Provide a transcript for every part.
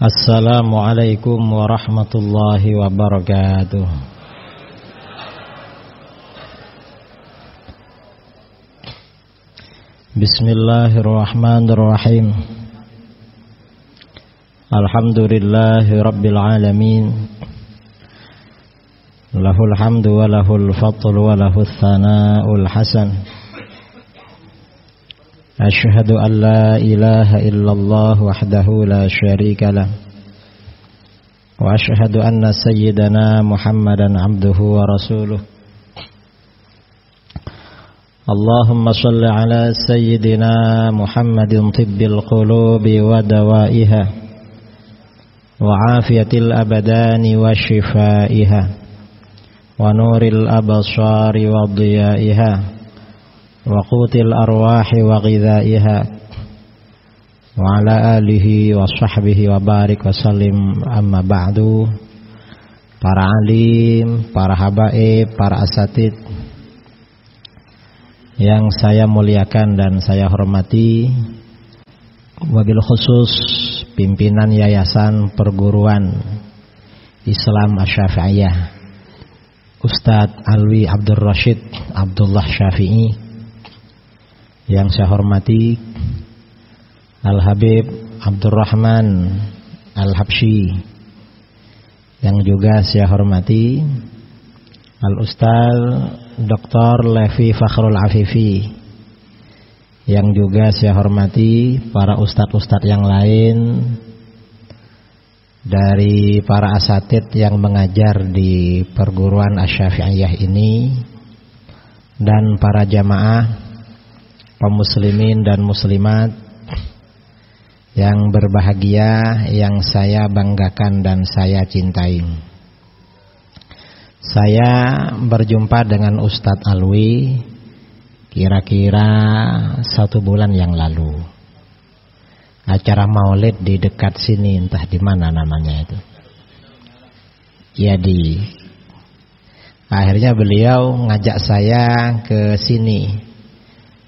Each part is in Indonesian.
Assalamualaikum warahmatullahi wabarakatuh. Bismillahirrahmanirrahim. Alhamdulillahi rabbil alamin. Lahul hamdu wa lahul fadlu wa lahul thana'ul hasan. Asyhadu an la ilaha illallah wahdahu la syarika lah. Wa asyhadu anna sayyidana Muhammadan abduhu wa rasuluh. Allahumma shalli ala sayyidina Muhammadin tibbil qulubi wa dawaiha wa afiyatil abadani wa shifaiha wa nuril absari wa diyaiha wa qutil arwahi wa ghidhaiha wa ala alihi wa sahbihi wa barik wa sallim. Amma ba'du. Para alim, para habaib, para asatid yang saya muliakan dan saya hormati, wabil khusus pimpinan Yayasan Perguruan Islam Asy-Syafi'iyah Ustadz Alwi Abdul Rashid Abdullah Syafi'i, yang saya hormati Al-Habib Abdurrahman Al-Habsyi, yang juga saya hormati Al-Ustaz Dr. Levi Fakhrul Afifi, yang juga saya hormati para ustadz-ustadz yang lain dari para asatid yang mengajar di perguruan Asy-Syafi'iyah ini, dan para jamaah kaum muslimin dan muslimat yang berbahagia, yang saya banggakan dan saya cintai. Saya berjumpa dengan Ustadz Alwi kira-kira 1 bulan yang lalu. Acara maulid di dekat sini, entah di mana namanya itu. Ya, akhirnya beliau ngajak saya ke sini,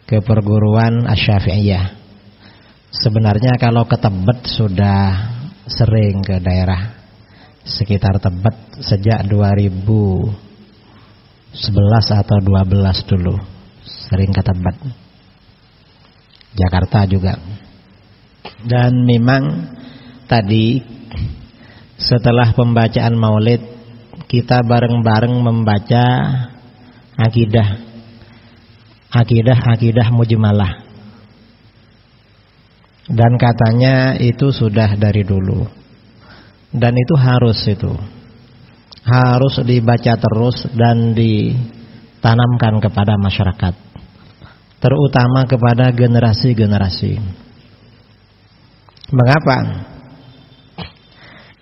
ke perguruan Asy-Syafi'iyah. Sebenarnya kalau ke Tebet sudah sering ke daerah sekitar Tebet sejak 2011 atau 12 dulu, sering ke Tebet. Jakarta juga. Dan memang tadi setelah pembacaan maulid kita bareng-bareng membaca akidah mujmalah, dan katanya itu sudah dari dulu, dan itu harus dibaca terus dan ditanamkan kepada masyarakat, terutama kepada generasi-generasi. Mengapa?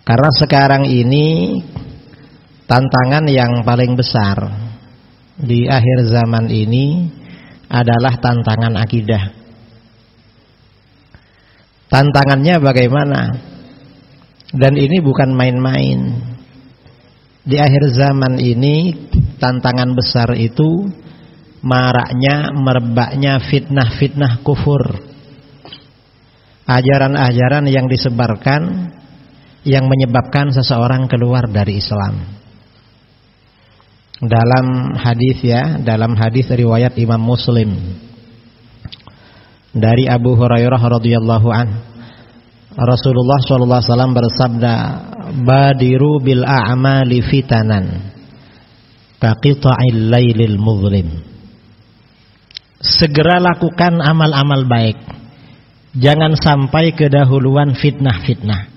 Karena sekarang ini tantangan yang paling besar di akhir zaman ini adalah tantangan akidah. Tantangannya bagaimana? Dan ini bukan main-main. Di akhir zaman ini tantangan besar itu maraknya, merebaknya fitnah-fitnah kufur. Ajaran-ajaran yang disebarkan yang menyebabkan seseorang keluar dari Islam. Dalam hadis riwayat Imam Muslim dari Abu Hurairah radhiyallahu an, Rasulullah sallallahu alaihi wasallam bersabda, "Badiru bil a'mali fitanan kaqita'il lailil muzlim." Segera lakukan amal-amal baik, jangan sampai kedahuluan fitnah-fitnah.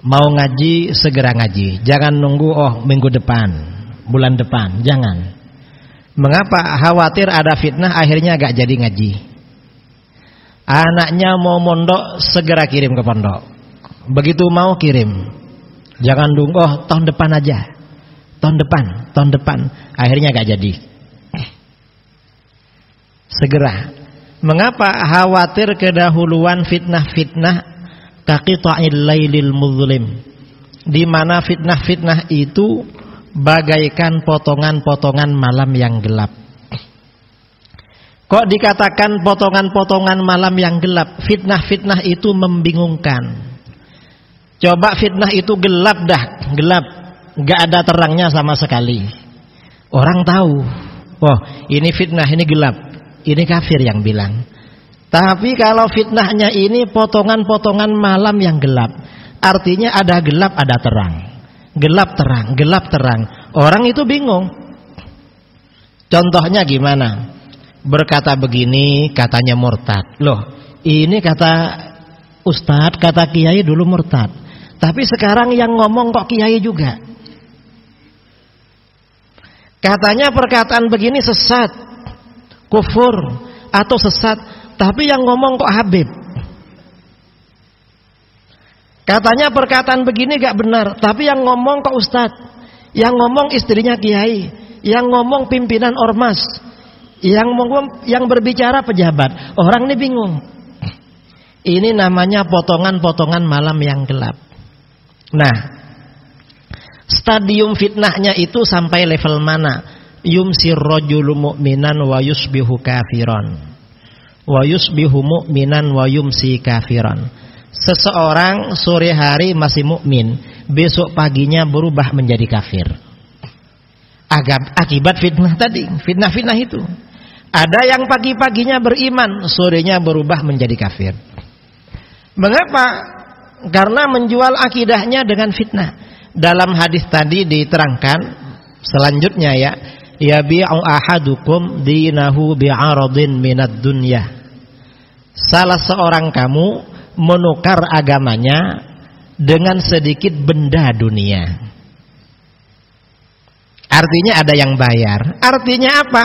Mau ngaji, segera ngaji, jangan nunggu minggu depan, bulan depan, jangan. Mengapa? Khawatir ada fitnah akhirnya gak jadi ngaji. Anaknya mau mondok, segera kirim ke pondok. Begitu mau kirim, jangan nunggu tahun depan aja, tahun depan, akhirnya gak jadi. Segera. Mengapa? Khawatir kedahuluan fitnah-fitnah kaqita'il lailil muzlim, di mana fitnah-fitnah itu bagaikan potongan-potongan malam yang gelap. Kok dikatakan potongan-potongan malam yang gelap? Fitnah-fitnah itu membingungkan. Coba fitnah itu gelap dah, gelap, nggak ada terangnya sama sekali. Orang tahu, oh ini fitnah, ini gelap, ini kafir yang bilang. Tapi kalau fitnahnya ini potongan-potongan malam yang gelap, artinya ada gelap, ada terang, gelap terang, gelap terang. Orang itu bingung. Contohnya gimana? Berkata begini, katanya murtad. Loh, ini kata ustadz, kata kiai dulu murtad, tapi sekarang yang ngomong kok kiai juga. Katanya perkataan begini sesat, kufur atau sesat, tapi yang ngomong kok Habib. Katanya perkataan begini gak benar, tapi yang ngomong kok ustadz, yang ngomong istrinya kiai, yang ngomong pimpinan ormas, yang berbicara pejabat. Orang ini bingung. Ini namanya potongan-potongan malam yang gelap. Nah, stadium fitnahnya itu sampai level mana? Yumsir rajulu mu'minan wa yusbihu kafiran, wa yusbihu mu'minan wa yumsi kafiran. Seseorang sore hari masih mukmin, besok paginya berubah menjadi kafir. Akibat fitnah tadi, fitnah-fitnah itu. Ada yang pagi-paginya beriman, sorenya berubah menjadi kafir. Mengapa? Karena menjual akidahnya dengan fitnah. Dalam hadis tadi diterangkan selanjutnya ya, yabi'u ahadukum dinahu bi'aradin minad dunya. Salah seorang kamu menukar agamanya dengan sedikit benda dunia. Artinya ada yang bayar. Artinya apa?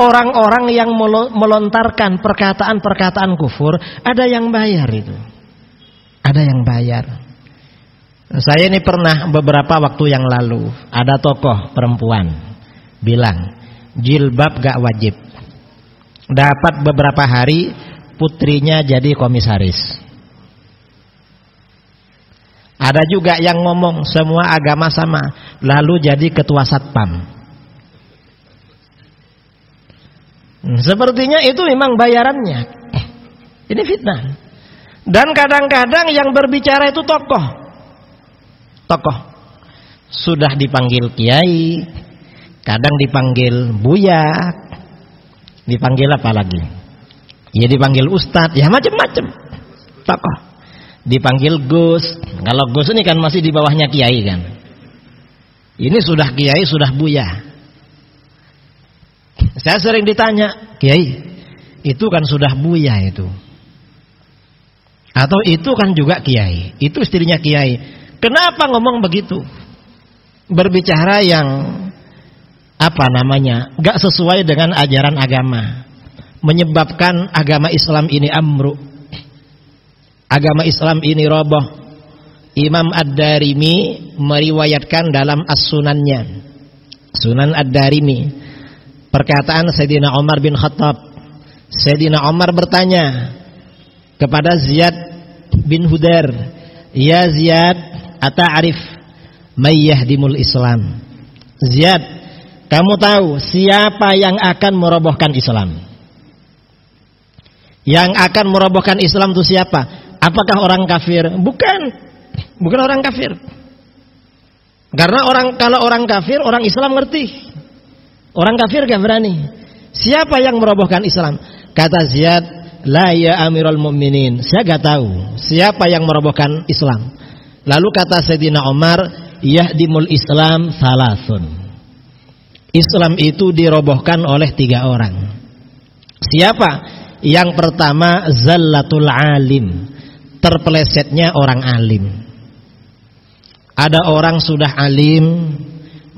Orang-orang yang melontarkan perkataan-perkataan kufur, ada yang bayar itu. Ada yang bayar. Saya ini pernah beberapa waktu yang lalu, ada tokoh perempuan bilang jilbab gak wajib. Dapat beberapa hari putrinya jadi komisaris. Ada juga yang ngomong semua agama sama, lalu jadi ketua satpam. Sepertinya itu memang bayarannya. Ini fitnah. Dan kadang-kadang yang berbicara itu tokoh. Tokoh. Sudah dipanggil kiai, kadang dipanggil buya, dipanggil apa lagi? Ya dipanggil ustadz, ya macam-macam. Tokoh. Dipanggil Gus. Kalau Gus ini kan masih di bawahnya kiai kan. Ini sudah kiai, sudah buya. Saya sering ditanya, kiai, itu kan sudah buya itu. Atau itu kan juga kiai, itu istrinya kiai. Kenapa ngomong begitu? Berbicara yang apa namanya, gak sesuai dengan ajaran agama, menyebabkan agama Islam ini amruk, agama Islam ini roboh. Imam Ad-Darimi meriwayatkan dalam As-Sunannya, Sunan Ad-Darimi, perkataan Sayyidina Umar bin Khattab. Sayyidina Umar bertanya kepada Ziyad bin Hudair, ya Ziyad, ata'arif may yahdimul Islam? Ziyad, kamu tahu siapa yang akan merobohkan Islam? Yang akan merobohkan Islam itu siapa? Apakah orang kafir? Bukan orang kafir. Karena kalau orang kafir, orang Islam ngerti. Orang kafir gak berani. Siapa yang merobohkan Islam? Kata Ziyad, la ya Amirul Mu'minin, saya gak tahu siapa yang merobohkan Islam. Lalu kata Sayyidina Umar, yahdimul Islam salasun. Islam itu dirobohkan oleh 3 orang. Siapa? Yang pertama, zallatul alim, terpelesetnya orang alim. Ada orang sudah alim,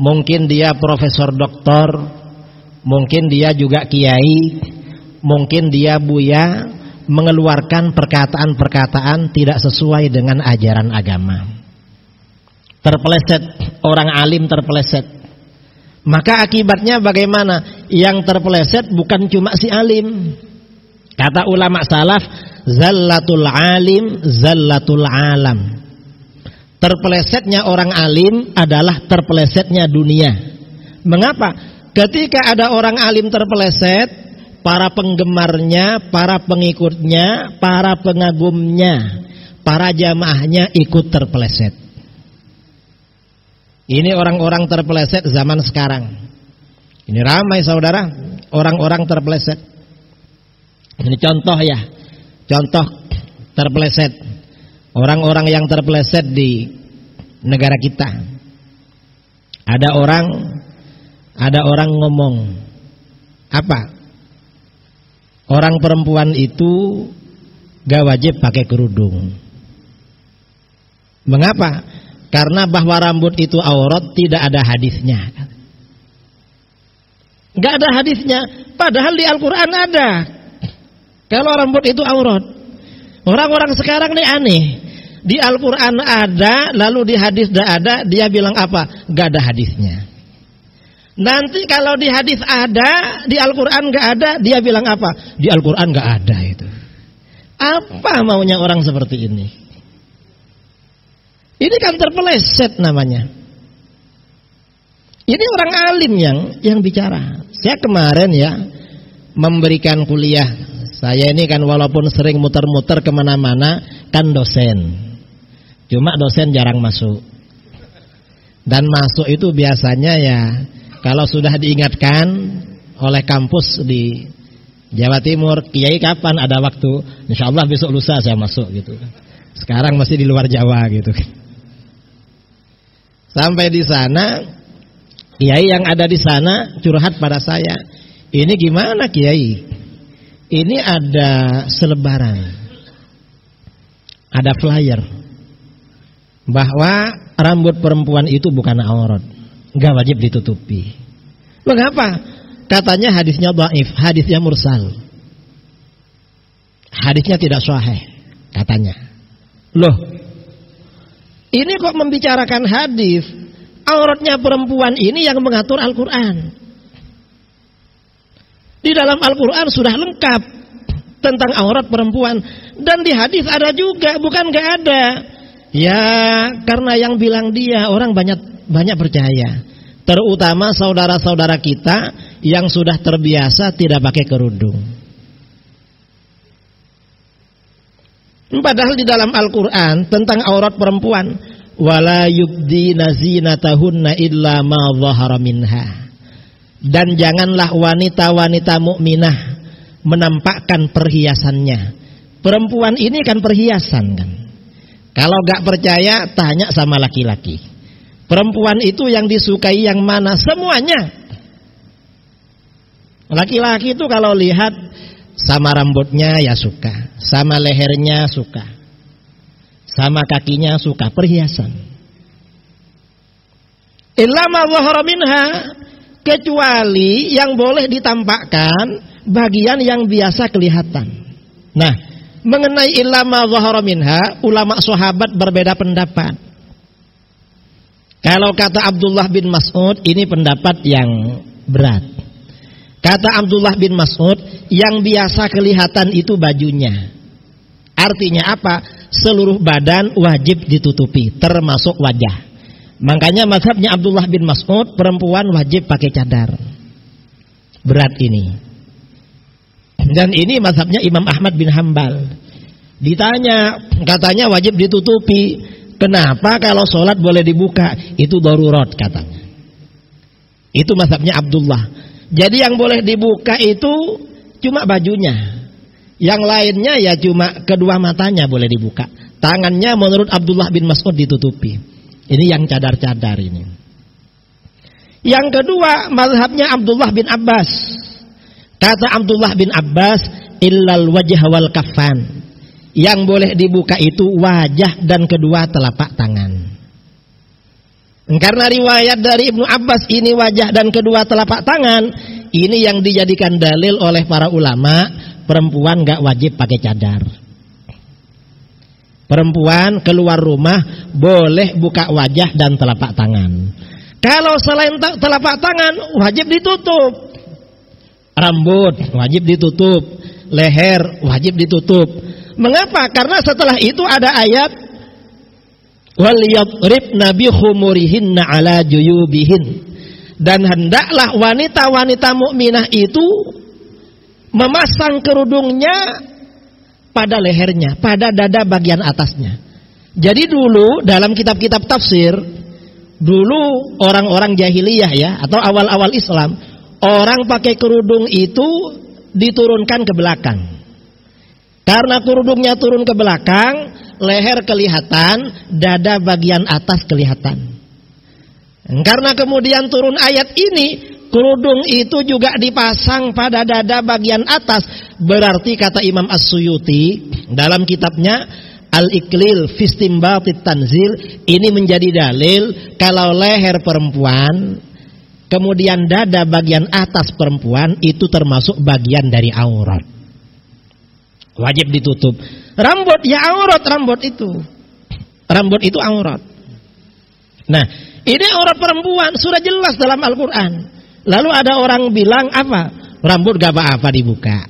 mungkin dia profesor doktor, mungkin dia juga kiai, mungkin dia buya, mengeluarkan perkataan-perkataan tidak sesuai dengan ajaran agama. Terpeleset, orang alim terpeleset. Maka akibatnya bagaimana? Yang terpeleset bukan cuma si alim. Kata ulama salaf, zallatul alim, zallatul alam. Terpelesetnya orang alim adalah terpelesetnya dunia. Mengapa? Ketika ada orang alim terpeleset, para penggemarnya, para pengikutnya, para pengagumnya, para jamaahnya ikut terpeleset. Ini orang-orang terpeleset zaman sekarang. Ini ramai saudara, orang-orang terpeleset. Ini contoh ya, contoh terpeleset. Orang-orang yang terpeleset di negara kita. Ada orang ngomong apa? Orang perempuan itu gak wajib pakai kerudung. Mengapa? Karena bahwa rambut itu aurat tidak ada hadisnya. Gak ada hadisnya. Padahal di Al-Quran ada. Kalau rambut itu aurat. Orang-orang sekarang nih aneh. Di Al-Quran ada, lalu di hadis tidak ada, dia bilang apa? Gak ada hadisnya. Nanti kalau di hadis ada, di Al-Quran gak ada, dia bilang apa? Di Al-Quran gak ada itu. Apa maunya orang seperti ini? Ini kan terpeleset namanya. Ini orang alim yang bicara. Saya kemarin ya memberikan kuliah. Saya ini kan walaupun sering muter-muter kemana-mana kan dosen. Cuma dosen jarang masuk. Dan masuk itu biasanya ya kalau sudah diingatkan oleh kampus di Jawa Timur, Kiai kapan ada waktu? Insya Allah besok lusa saya masuk gitu. Sekarang masih di luar Jawa gitu. Sampai di sana, Kiai yang ada di sana curhat pada saya. Ini gimana Kiai? Ini ada selebaran, ada flyer bahwa rambut perempuan itu bukan aurat, nggak wajib ditutupi. Mengapa? Katanya hadisnya dhaif, hadisnya mursal, hadisnya tidak sahih katanya. Loh, ini kok membicarakan hadis? Auratnya perempuan ini yang mengatur Al-Quran. Di dalam Al-Quran sudah lengkap tentang aurat perempuan. Dan di hadis ada juga, bukan gak ada. Ya, karena yang bilang dia orang banyak percaya. Terutama saudara-saudara kita yang sudah terbiasa tidak pakai kerudung. Padahal di dalam Al-Quran tentang aurat perempuan, wala yubdina zinatahunna illa ma dhahara minha. Dan janganlah wanita-wanita mukminah menampakkan perhiasannya. Perempuan ini kan perhiasan kan. Kalau gak percaya tanya sama laki-laki. Perempuan itu yang disukai yang mana? Semuanya. Laki-laki itu kalau lihat sama rambutnya ya suka, sama lehernya suka, sama kakinya suka, perhiasan. Illa ma dhahara minha, kecuali yang boleh ditampakkan bagian yang biasa kelihatan. Nah, mengenai illa ma dhahara minha, ulama sahabat berbeda pendapat. Kalau kata Abdullah bin Mas'ud, ini pendapat yang berat. Kata Abdullah bin Mas'ud, yang biasa kelihatan itu bajunya. Artinya apa? Seluruh badan wajib ditutupi, termasuk wajah. Makanya mazhabnya Abdullah bin Mas'ud, perempuan wajib pakai cadar. Berat ini. Dan ini mazhabnya Imam Ahmad bin Hambal. Ditanya, katanya wajib ditutupi. Kenapa kalau sholat boleh dibuka? Itu darurat katanya. Itu mazhabnya Abdullah. Jadi yang boleh dibuka itu cuma bajunya. Yang lainnya ya cuma kedua matanya boleh dibuka. Tangannya menurut Abdullah bin Mas'ud ditutupi. Ini yang cadar-cadar ini. Yang kedua mazhabnya Abdullah bin Abbas. Kata Abdullah bin Abbas, illal wajh wal kaffan. Yang boleh dibuka itu wajah dan kedua telapak tangan. Karena riwayat dari Ibnu Abbas ini wajah dan kedua telapak tangan, ini yang dijadikan dalil oleh para ulama, perempuan gak wajib pakai cadar. Perempuan keluar rumah boleh buka wajah dan telapak tangan. Kalau selain telapak tangan wajib ditutup. Rambut wajib ditutup, leher wajib ditutup. Mengapa? Karena setelah itu ada ayat wal yadribna bi khumurihinna ala juyubihin. Dan hendaklah wanita-wanita mukminah itu memasang kerudungnya pada lehernya, pada dada bagian atasnya. Jadi dulu dalam kitab-kitab tafsir, dulu orang-orang jahiliyah ya, atau awal-awal Islam, orang pakai kerudung itu diturunkan ke belakang. Karena kerudungnya turun ke belakang, leher kelihatan, dada bagian atas kelihatan. Karena kemudian turun ayat ini, kerudung itu juga dipasang pada dada bagian atas. Berarti kata Imam As-Suyuti dalam kitabnya Al-Iqlil fi Istinbatit Tanzil, ini menjadi dalil kalau leher perempuan kemudian dada bagian atas perempuan itu termasuk bagian dari aurat, wajib ditutup. Rambut ya aurat, rambut itu aurat. Nah, ini aurat perempuan sudah jelas dalam Al-Quran. Lalu ada orang bilang apa? Rambut gak apa-apa dibuka.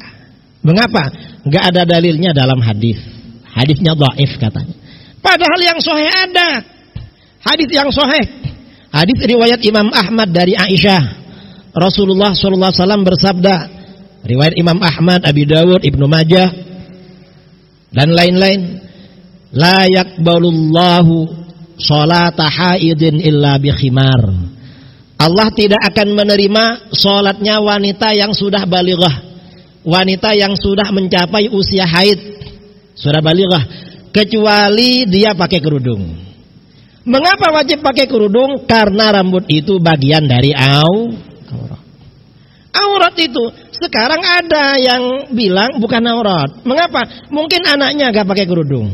Mengapa? Gak ada dalilnya dalam hadis. Hadisnya dhaif katanya. Padahal yang sahih ada. Hadis yang sahih. Hadis riwayat Imam Ahmad dari Aisyah. Rasulullah SAW bersabda. Riwayat Imam Ahmad, Abi Dawud, Ibnu Majah dan lain-lain. La yaqbalullahu sholata haidin illa bi khimar. Allah tidak akan menerima sholatnya wanita yang sudah balighah, wanita yang sudah mencapai usia haid, sudah balighah, kecuali dia pakai kerudung. Mengapa wajib pakai kerudung? Karena rambut itu bagian dari aurat. Aurat itu sekarang ada yang bilang bukan aurat. Mengapa? Mungkin anaknya gak pakai kerudung.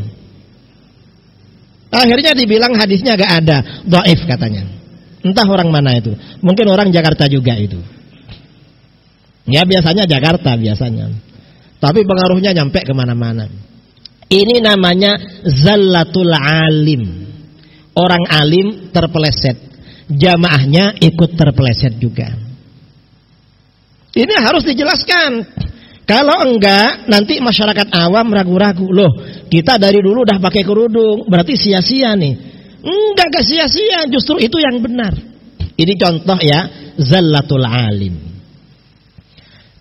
Akhirnya dibilang hadisnya gak ada, dhaif katanya. Entah orang mana itu. Mungkin orang Jakarta juga itu. Ya biasanya Jakarta biasanya. Tapi pengaruhnya nyampe kemana-mana. Ini namanya zallatul alim. Orang alim terpeleset, jamaahnya ikut terpeleset juga. Ini harus dijelaskan. Kalau enggak, nanti masyarakat awam ragu-ragu. Loh, kita dari dulu udah pakai kerudung, berarti sia-sia nih. Enggak sia-sia, justru itu yang benar. Ini contoh ya, zallatul alim.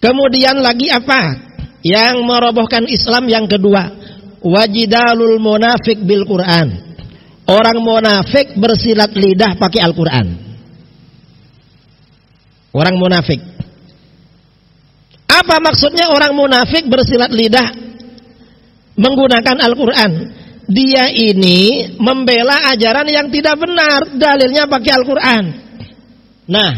Kemudian lagi apa? Yang merobohkan Islam yang kedua, wajidalul munafik bil Quran. Orang munafik bersilat lidah pakai Al-Quran. Orang munafik. Apa maksudnya orang munafik bersilat lidah menggunakan Al-Quran? Dia ini membela ajaran yang tidak benar, dalilnya pakai Al-Quran. Nah,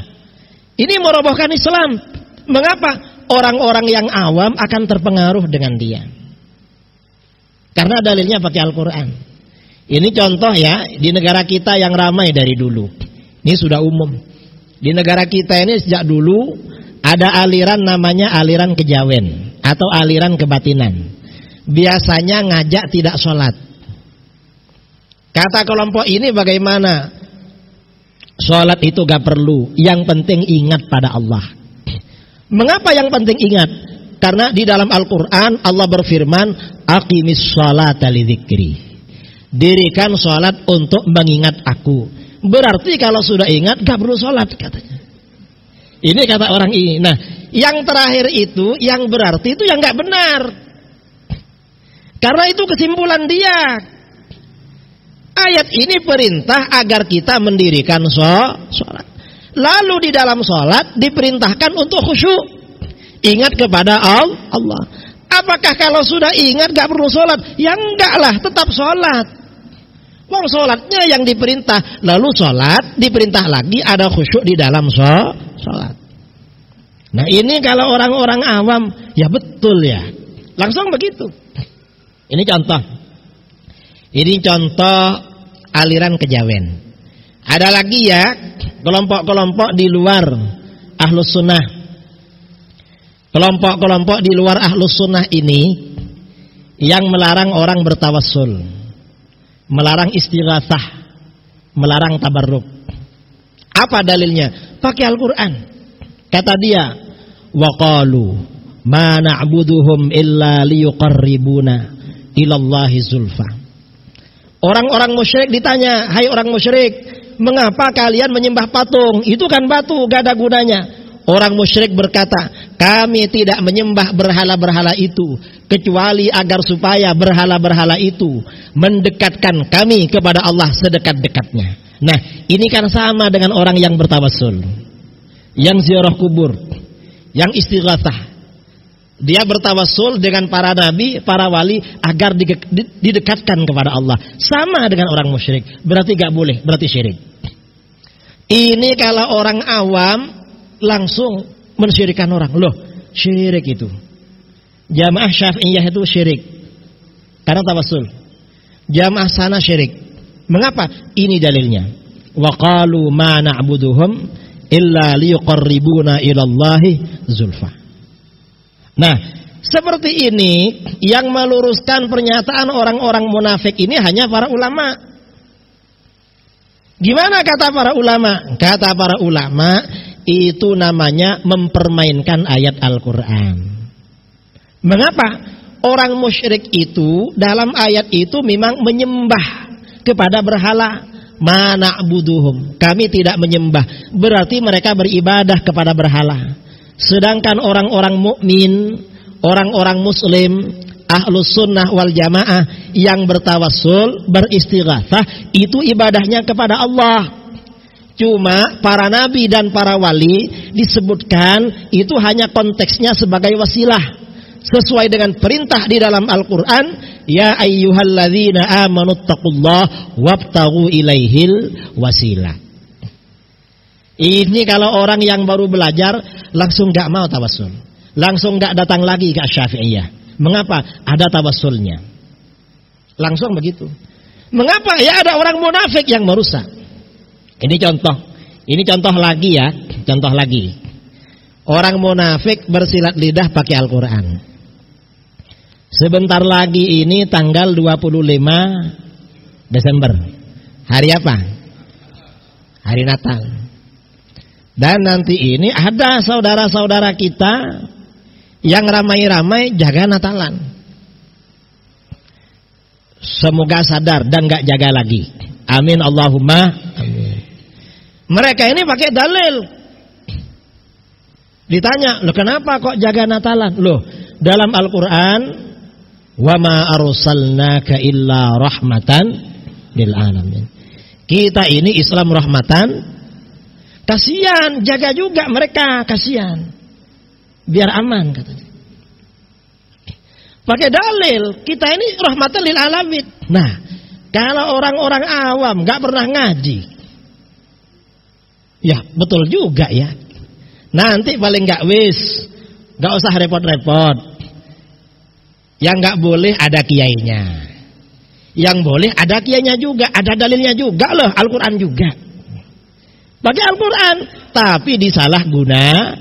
ini merobohkan Islam. Mengapa? Orang-orang yang awam akan terpengaruh dengan dia, karena dalilnya pakai Al-Quran. Ini contoh ya, di negara kita yang ramai dari dulu. Ini sudah umum. Di negara kita ini sejak dulu ada aliran namanya aliran kejawen atau aliran kebatinan. Biasanya ngajak tidak sholat. Kata kelompok ini bagaimana? Sholat itu gak perlu, yang penting ingat pada Allah. Mengapa yang penting ingat? Karena di dalam Al-Quran Allah berfirman, aqimis sholata lidzikri. Dirikan sholat untuk mengingat aku. Berarti kalau sudah ingat gak perlu sholat katanya. Ini kata orang ini. Nah, yang terakhir itu, yang berarti itu yang gak benar. Karena itu kesimpulan dia. Ayat ini perintah agar kita mendirikan sholat. Lalu di dalam sholat diperintahkan untuk khusyuk. Ingat kepada Allah. Apakah kalau sudah ingat gak perlu sholat? Ya enggak lah, tetap sholat. Wong sholatnya yang diperintah. Lalu sholat diperintah lagi ada khusyuk di dalam sholat. Nah ini kalau orang-orang awam, ya betul ya. Langsung begitu. Ini contoh. Ini contoh aliran kejawen. Ada lagi ya, kelompok-kelompok di luar Ahlus Sunnah. Kelompok-kelompok di luar Ahlus Sunnah ini yang melarang orang bertawassul, melarang istighatsah, melarang tabarruk. Apa dalilnya? Pakai Al-Quran. Kata dia, waqalu ma na'buduhum illa liyuqarribuna ilallahi zulfa. Orang-orang musyrik ditanya, hai orang musyrik, mengapa kalian menyembah patung? Itu kan batu, gak ada gunanya. orang musyrik berkata, kami tidak menyembah berhala-berhala itu kecuali agar supaya berhala-berhala itu mendekatkan kami kepada Allah sedekat-dekatnya. Nah, ini kan sama dengan orang yang bertawassul, yang ziarah kubur, yang istighatsah. Dia bertawassul dengan para nabi, para wali agar didekatkan kepada Allah. Sama dengan orang musyrik. Berarti gak boleh, berarti syirik. Ini kalau orang awam langsung mensyirikkan orang. Loh, syirik itu. Jamaah Syafi'iyah itu syirik karena tawassul. Jamaah sana syirik. Mengapa? Ini dalilnya. Wa qalu ma na'buduhum illa liyuqarribuna ilallahi zulfa. Nah, seperti ini yang meluruskan pernyataan orang-orang munafik ini hanya para ulama. Gimana kata para ulama? Kata para ulama, itu namanya mempermainkan ayat Al-Quran. Mengapa? Orang musyrik itu dalam ayat itu memang menyembah kepada berhala. Ma na'buduhum, kami tidak menyembah, berarti mereka beribadah kepada berhala. Sedangkan orang-orang mukmin, orang-orang muslim, ahlus sunnah wal jamaah yang bertawassul, beristighatsah, itu ibadahnya kepada Allah. Cuma para nabi dan para wali disebutkan itu hanya konteksnya sebagai wasilah. Sesuai dengan perintah di dalam Al-Quran, ya ayyuhalladzina amanuttaqullaha wabtaghu ilaihil wasilah. Ini kalau orang yang baru belajar langsung gak mau tawassul, langsung gak datang lagi ke Syafi'iyah. Mengapa? Ada tawassulnya. Langsung begitu. Mengapa? Ya ada orang munafik yang merusak. Ini contoh lagi ya, contoh lagi. Orang munafik bersilat lidah pakai Al-Quran. Sebentar lagi ini tanggal 25 Desember. Hari apa? Hari Natal. Dan nanti ini ada saudara-saudara kita yang ramai-ramai jaga Natalan. Semoga sadar dan gak jaga lagi. Amin Allahumma amin. Mereka ini pakai dalil. Ditanya, loh kenapa kok jaga Natalan? Loh, dalam Al-Quran, wa ma arsalnaka illa rahmatan lil alamin. Kita ini Islam rahmatan. Kasihan, jaga juga mereka, kasihan. Biar aman katanya. Pakai dalil, kita ini rahmatan lil alamin. Nah, kalau orang-orang awam gak pernah ngaji, ya betul juga ya. Nanti paling gak gak usah repot-repot. Yang gak boleh ada kiainya. Yang boleh ada kiainya juga, ada dalilnya juga loh, Al-Quran juga. Pakai Al-Quran, tapi disalah guna.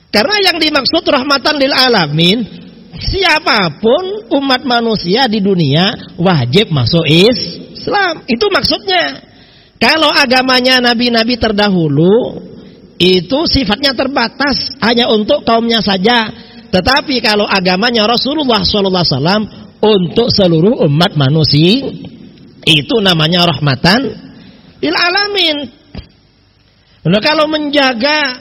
Karena yang dimaksud rahmatan lil alamin, siapapun umat manusia di dunia wajib masuk Islam. Itu maksudnya. Kalau agamanya nabi-nabi terdahulu, itu sifatnya terbatas, hanya untuk kaumnya saja. Tetapi kalau agamanya Rasulullah SAW untuk seluruh umat manusia, itu namanya rahmatan lil alamin. Nah, kalau menjaga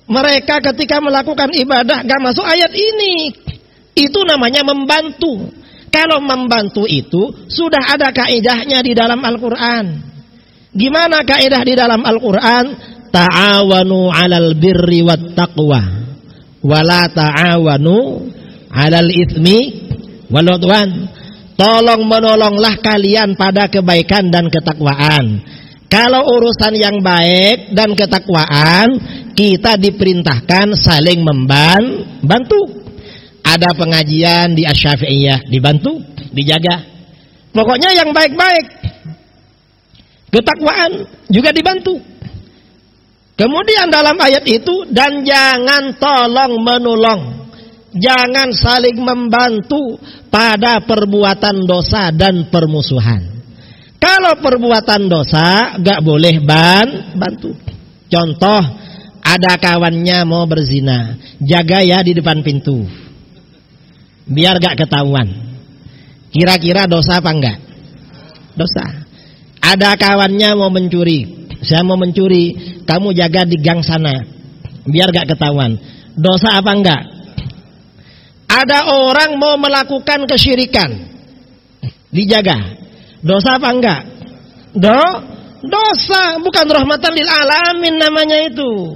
mereka ketika melakukan ibadah gak masuk ayat ini, itu namanya membantu. Kalau membantu itu sudah ada kaidahnya di dalam Al-Quran. Gimana kaidah di dalam Al-Quran? Ta'awanu 'alal birri wat taqwa wa la ta'awanu 'alal itsmi wal 'udwan. Tolong menolonglah kalian pada kebaikan dan ketakwaan. Kalau urusan yang baik dan ketakwaan, kita diperintahkan saling membantu. Ada pengajian di Asy-Syafi'iyah, dibantu, dijaga. Pokoknya yang baik-baik. Ketakwaan juga dibantu. Kemudian dalam ayat itu, dan jangan tolong menolong, jangan saling membantu pada perbuatan dosa dan permusuhan. Kalau perbuatan dosa gak boleh bantu. Contoh, ada kawannya mau berzina, jaga ya di depan pintu, biar gak ketahuan. Kira-kira dosa apa enggak? Dosa. Ada kawannya mau mencuri, saya mau mencuri, kamu jaga di gang sana, biar gak ketahuan. Dosa apa enggak? Ada orang mau melakukan kesyirikan, dijaga. Dosa apa enggak? Dosa, bukan rahmatan lil alamin namanya itu.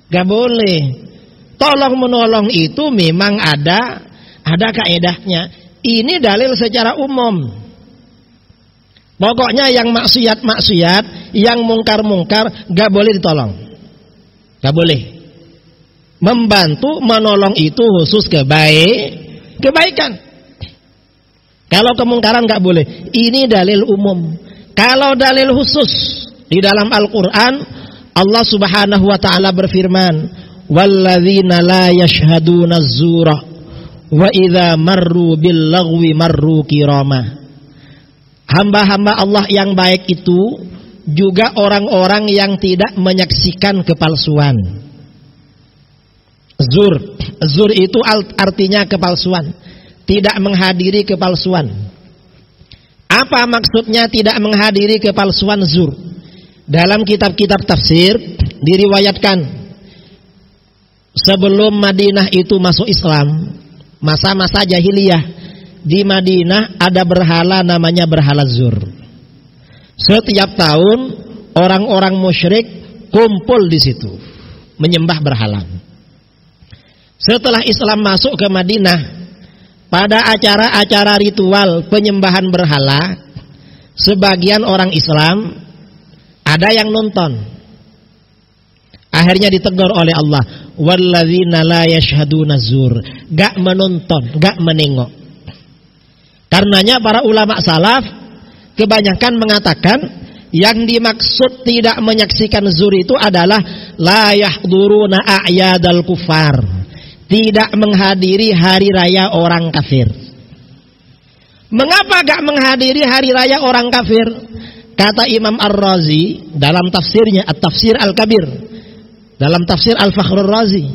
Gak boleh. Tolong menolong itu memang ada kaedahnya. Ini dalil secara umum. Pokoknya yang maksiat, yang mungkar-mungkar gak boleh ditolong. Gak boleh. Membantu, menolong itu khusus kebaikan. Kalau kemungkaran gak boleh. Ini dalil umum. Kalau dalil khusus di dalam Al-Quran, Allah Subhanahu wa ta'ala berfirman, walladzina la yashhaduna az-zura wa idza marru bil lagwi marru kirama. Hamba-hamba Allah yang baik itu juga orang-orang yang tidak menyaksikan kepalsuan. Zur itu artinya kepalsuan, tidak menghadiri kepalsuan. Apa maksudnya tidak menghadiri kepalsuan zur? Dalam kitab-kitab tafsir diriwayatkan sebelum Madinah itu masuk Islam, masa-masa jahiliyah, di Madinah ada berhala namanya berhala zur. Setiap tahun orang-orang musyrik kumpul di situ menyembah berhala. Setelah Islam masuk ke Madinah, pada acara-acara ritual penyembahan berhala, sebagian orang Islam ada yang nonton. Akhirnya ditegur oleh Allah, walladzina la yashhaduna zur, gak menonton, gak menengok. Karenanya para ulama salaf kebanyakan mengatakan yang dimaksud tidak menyaksikan zur itu adalah la yahduruna a'yadal kufar, tidak menghadiri hari raya orang kafir. Mengapa gak menghadiri hari raya orang kafir? Kata Imam Ar-Razi dalam tafsirnya At-Tafsir Al-Kabir, dalam tafsir Al-Fakhrur Razi,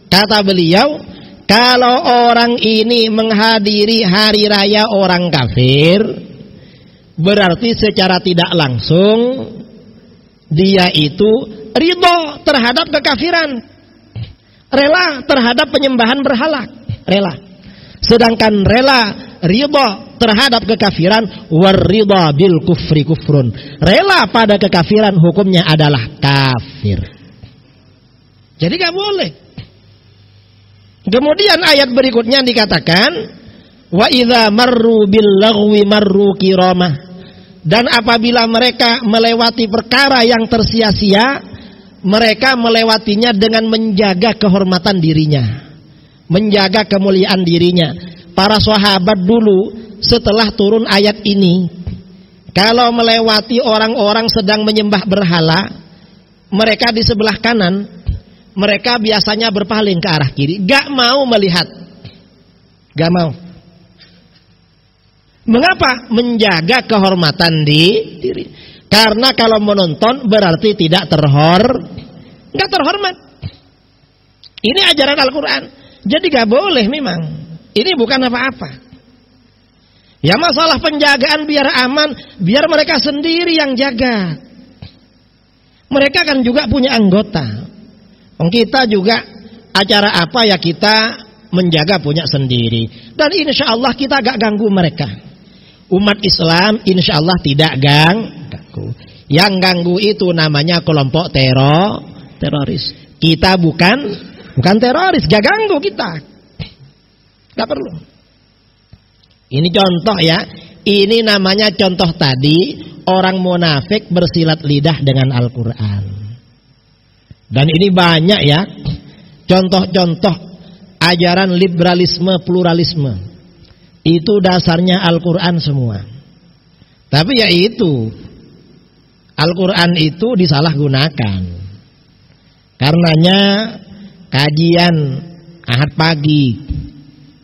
kata beliau, kalau orang ini menghadiri hari raya orang kafir, berarti secara tidak langsung dia itu ridho terhadap kekafiran, rela terhadap penyembahan berhala, rela. Sedangkan rela ridho terhadap kekafiran, warridha bil kufri kufrun, rela pada kekafiran hukumnya adalah kafir. Jadi gak boleh. Kemudian ayat berikutnya dikatakan, wa idza marru bil lagwi marru kiramah, dan apabila mereka melewati perkara yang tersia-sia, mereka melewatinya dengan menjaga kehormatan dirinya, menjaga kemuliaan dirinya. Para sahabat dulu setelah turun ayat ini, kalau melewati orang-orang sedang menyembah berhala, mereka di sebelah kanan, mereka biasanya berpaling ke arah kiri, gak mau melihat, gak mau. Mengapa? Menjaga kehormatan diri. Karena kalau menonton berarti tidak gak terhormat. Ini ajaran Al-Quran. Jadi gak boleh memang. Ini bukan apa-apa. Ya masalah penjagaan biar aman, biar mereka sendiri yang jaga. Mereka kan juga punya anggota. Kita juga acara apa ya kita menjaga punya sendiri. Dan insya Allah kita gak ganggu mereka. Umat Islam insya Allah tidak ganggu. Yang ganggu itu namanya kelompok teroris. Kita bukan teroris, gak ganggu kita. Gak perlu. Ini contoh ya. Ini namanya contoh tadi orang munafik bersilat lidah dengan Al-Quran. Dan ini banyak ya contoh-contoh ajaran liberalisme, pluralisme. Itu dasarnya Al-Quran semua. Tapi ya itu, Al-Quran itu disalahgunakan. Karenanya kajian Ahad pagi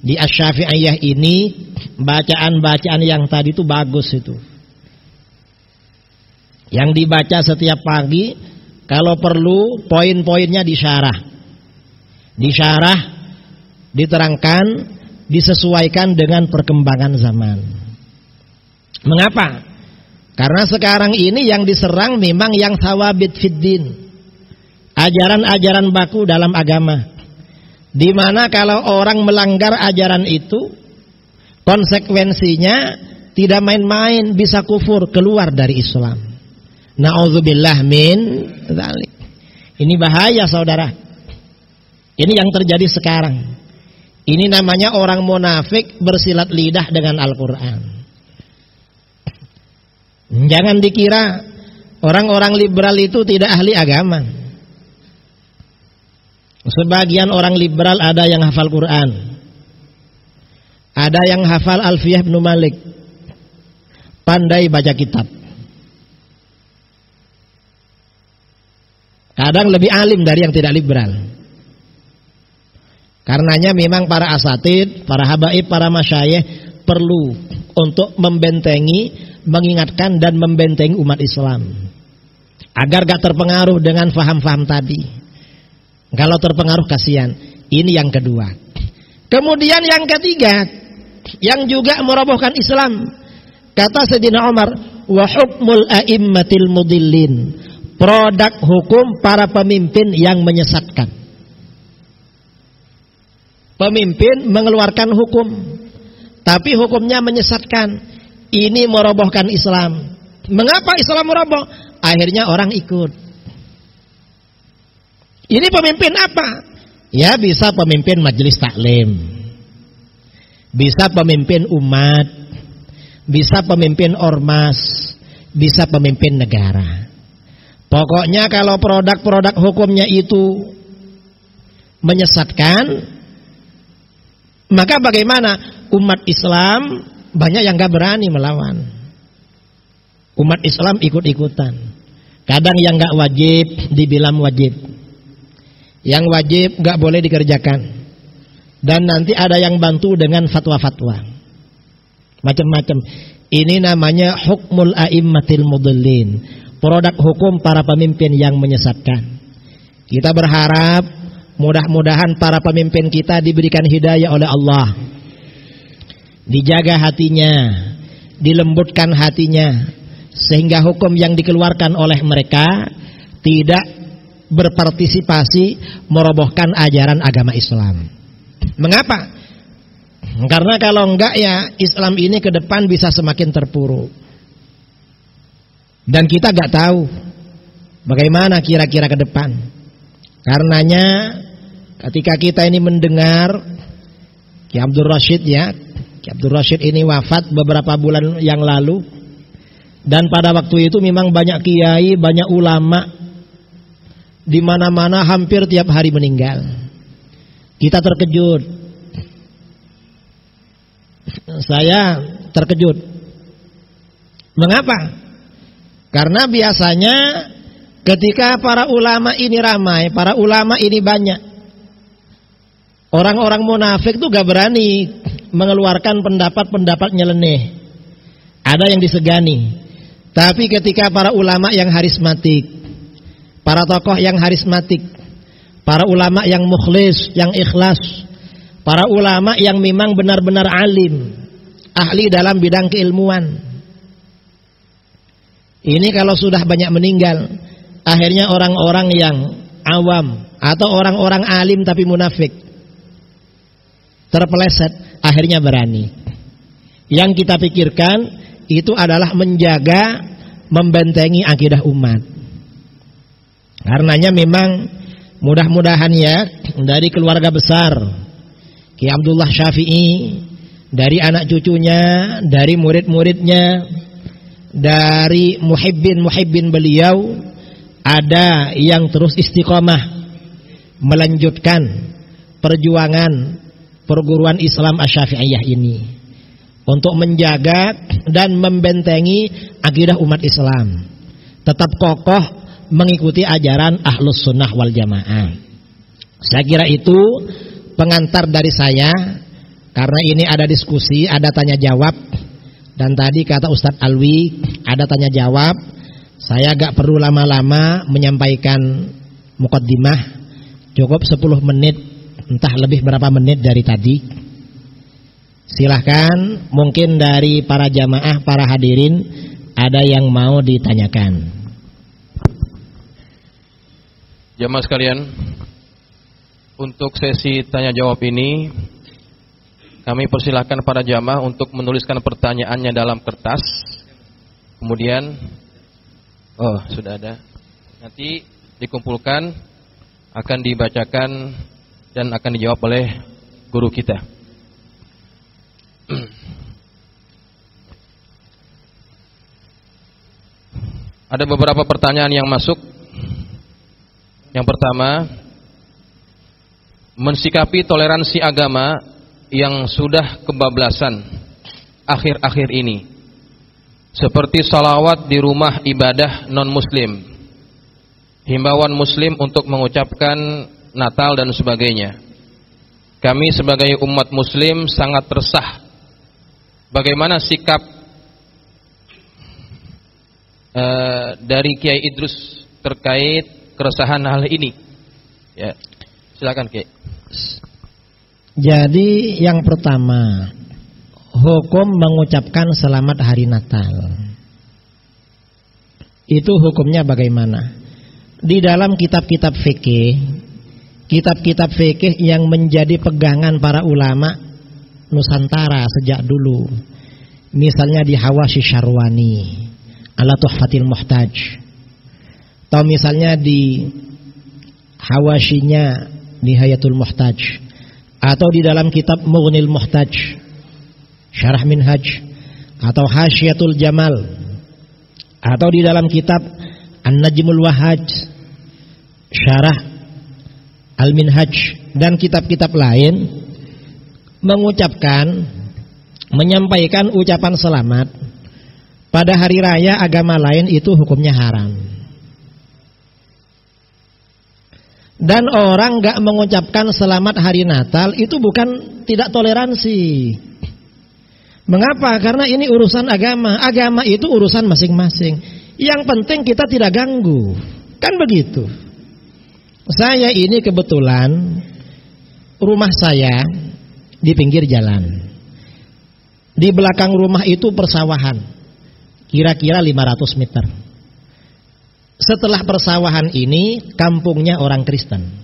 di Asy-Syafi'iyah ini, bacaan-bacaan yang tadi itu bagus itu. Yang dibaca setiap pagi, kalau perlu poin-poinnya disyarah, diterangkan, disesuaikan dengan perkembangan zaman. Mengapa? Karena sekarang ini yang diserang memang yang thawabit fiddin, ajaran-ajaran baku dalam agama, di mana kalau orang melanggar ajaran itu konsekuensinya tidak main-main, bisa kufur, keluar dari Islam. Na'udzubillah min dzalik. Ini bahaya saudara. Ini yang terjadi sekarang. Ini namanya orang munafik bersilat lidah dengan Al-Quran. Jangan dikira orang-orang liberal itu tidak ahli agama. Sebagian orang liberal ada yang hafal Quran, ada yang hafal Alfiyah bin Malik, pandai baca kitab, kadang lebih alim dari yang tidak liberal. Karenanya memang para asatid, para habaib, para masyayikh perlu untuk membentengi, mengingatkan dan membentengi umat Islam agar gak terpengaruh dengan faham-faham tadi. Kalau terpengaruh kasihan. Ini yang kedua. Kemudian yang ketiga, yang juga merobohkan Islam, kata Sayyidina Umar, wa hukmul a'immatil mudillin, produk hukum para pemimpin yang menyesatkan. Pemimpin mengeluarkan hukum, tapi hukumnya menyesatkan. Ini merobohkan Islam. Mengapa Islam meroboh? Akhirnya orang ikut. Ini pemimpin apa? Ya bisa pemimpin majelis taklim, bisa pemimpin umat, bisa pemimpin ormas, bisa pemimpin negara. Pokoknya kalau produk-produk hukumnya itu menyesatkan, maka bagaimana? Umat Islam banyak yang gak berani melawan. Umat Islam ikut-ikutan. Kadang yang gak wajib dibilang wajib, yang wajib gak boleh dikerjakan, dan nanti ada yang bantu dengan fatwa-fatwa macam-macam. Ini namanya hukmul a'immatil mudallin, produk hukum para pemimpin yang menyesatkan. Kita berharap mudah-mudahan para pemimpin kita diberikan hidayah oleh Allah, dijaga hatinya, dilembutkan hatinya, sehingga hukum yang dikeluarkan oleh mereka tidak berpartisipasi merobohkan ajaran agama Islam. Mengapa? Karena kalau enggak ya Islam ini ke depan bisa semakin terpuruk. Dan kita enggak tahu bagaimana kira-kira ke depan. Karenanya ketika kita ini mendengar Ki Abdul Rashid ya, Ki Abdul Rashid ini wafat beberapa bulan yang lalu, dan pada waktu itu memang banyak kiai, banyak ulama di mana-mana hampir tiap hari meninggal. Kita terkejut. Saya terkejut. Mengapa? Karena biasanya ketika para ulama ini ramai, para ulama ini banyak, orang-orang munafik tuh gak berani mengeluarkan pendapat-pendapat nyeleneh. Ada yang disegani. Tapi ketika para ulama yang harismatik, para tokoh yang harismatik, para ulama yang mukhlis, yang ikhlas, para ulama yang memang benar-benar alim, ahli dalam bidang keilmuan, ini kalau sudah banyak meninggal, akhirnya orang-orang yang awam atau orang-orang alim tapi munafik terpeleset, akhirnya berani. Yang kita pikirkan itu adalah menjaga, membentengi akidah umat. Karenanya memang mudah-mudahan ya dari keluarga besar Ki Abdullah Syafi'i, dari anak cucunya, dari murid-muridnya, dari muhibbin beliau, ada yang terus istiqomah melanjutkan perjuangan perguruan Islam Asy-Syafi'iyah ini untuk menjaga dan membentengi akidah umat Islam, tetap kokoh mengikuti ajaran Ahlus Sunnah wal Jamaah. Saya kira itu pengantar dari saya, karena ini ada diskusi, ada tanya jawab, dan tadi kata Ustadz Alwi ada tanya jawab. Saya gak perlu lama-lama menyampaikan muqaddimah, cukup 10 menit, entah lebih berapa menit dari tadi. Silahkan, mungkin dari para jamaah, para hadirin ada yang mau ditanyakan. Jamaah sekalian, untuk sesi tanya jawab ini kami persilahkan para jamaah untuk menuliskan pertanyaannya dalam kertas. Kemudian sudah ada. Nanti dikumpulkan, akan dibacakan dan akan dijawab oleh guru kita. Ada beberapa pertanyaan yang masuk. Yang pertama, mensikapi toleransi agama yang sudah kebablasan akhir-akhir ini, seperti salawat di rumah ibadah non-muslim, himbauan muslim untuk mengucapkan Natal dan sebagainya. Kami sebagai umat muslim sangat resah. Bagaimana sikap dari Kiai Idrus terkait keresahan hal ini? Ya, silakan Kiai. Jadi yang pertama, hukum mengucapkan selamat hari Natal. Itu hukumnya bagaimana? Di dalam kitab-kitab fikih yang menjadi pegangan para ulama Nusantara sejak dulu, misalnya di Hawashi Syarwani, ala Tuhfatil Muhtaj, atau misalnya di Hawashinya Nihayatul Muhtaj, atau di dalam kitab Mughnil Muhtaj Syarah Minhaj, atau Hasyiatul Jamal, atau di dalam kitab An-Najmul Wahaj Syarah Al-Minhaj, dan kitab-kitab lain menyampaikan ucapan selamat pada hari raya agama lain itu hukumnya haram. Dan orang gak mengucapkan selamat hari Natal itu bukan tidak toleransi. Mengapa? Karena ini urusan agama. Agama itu urusan masing-masing. Yang penting kita tidak ganggu. Kan begitu. Saya ini kebetulan rumah saya di pinggir jalan. Di belakang rumah itu persawahan, kira-kira 500 meter. Setelah persawahan ini kampungnya orang Kristen.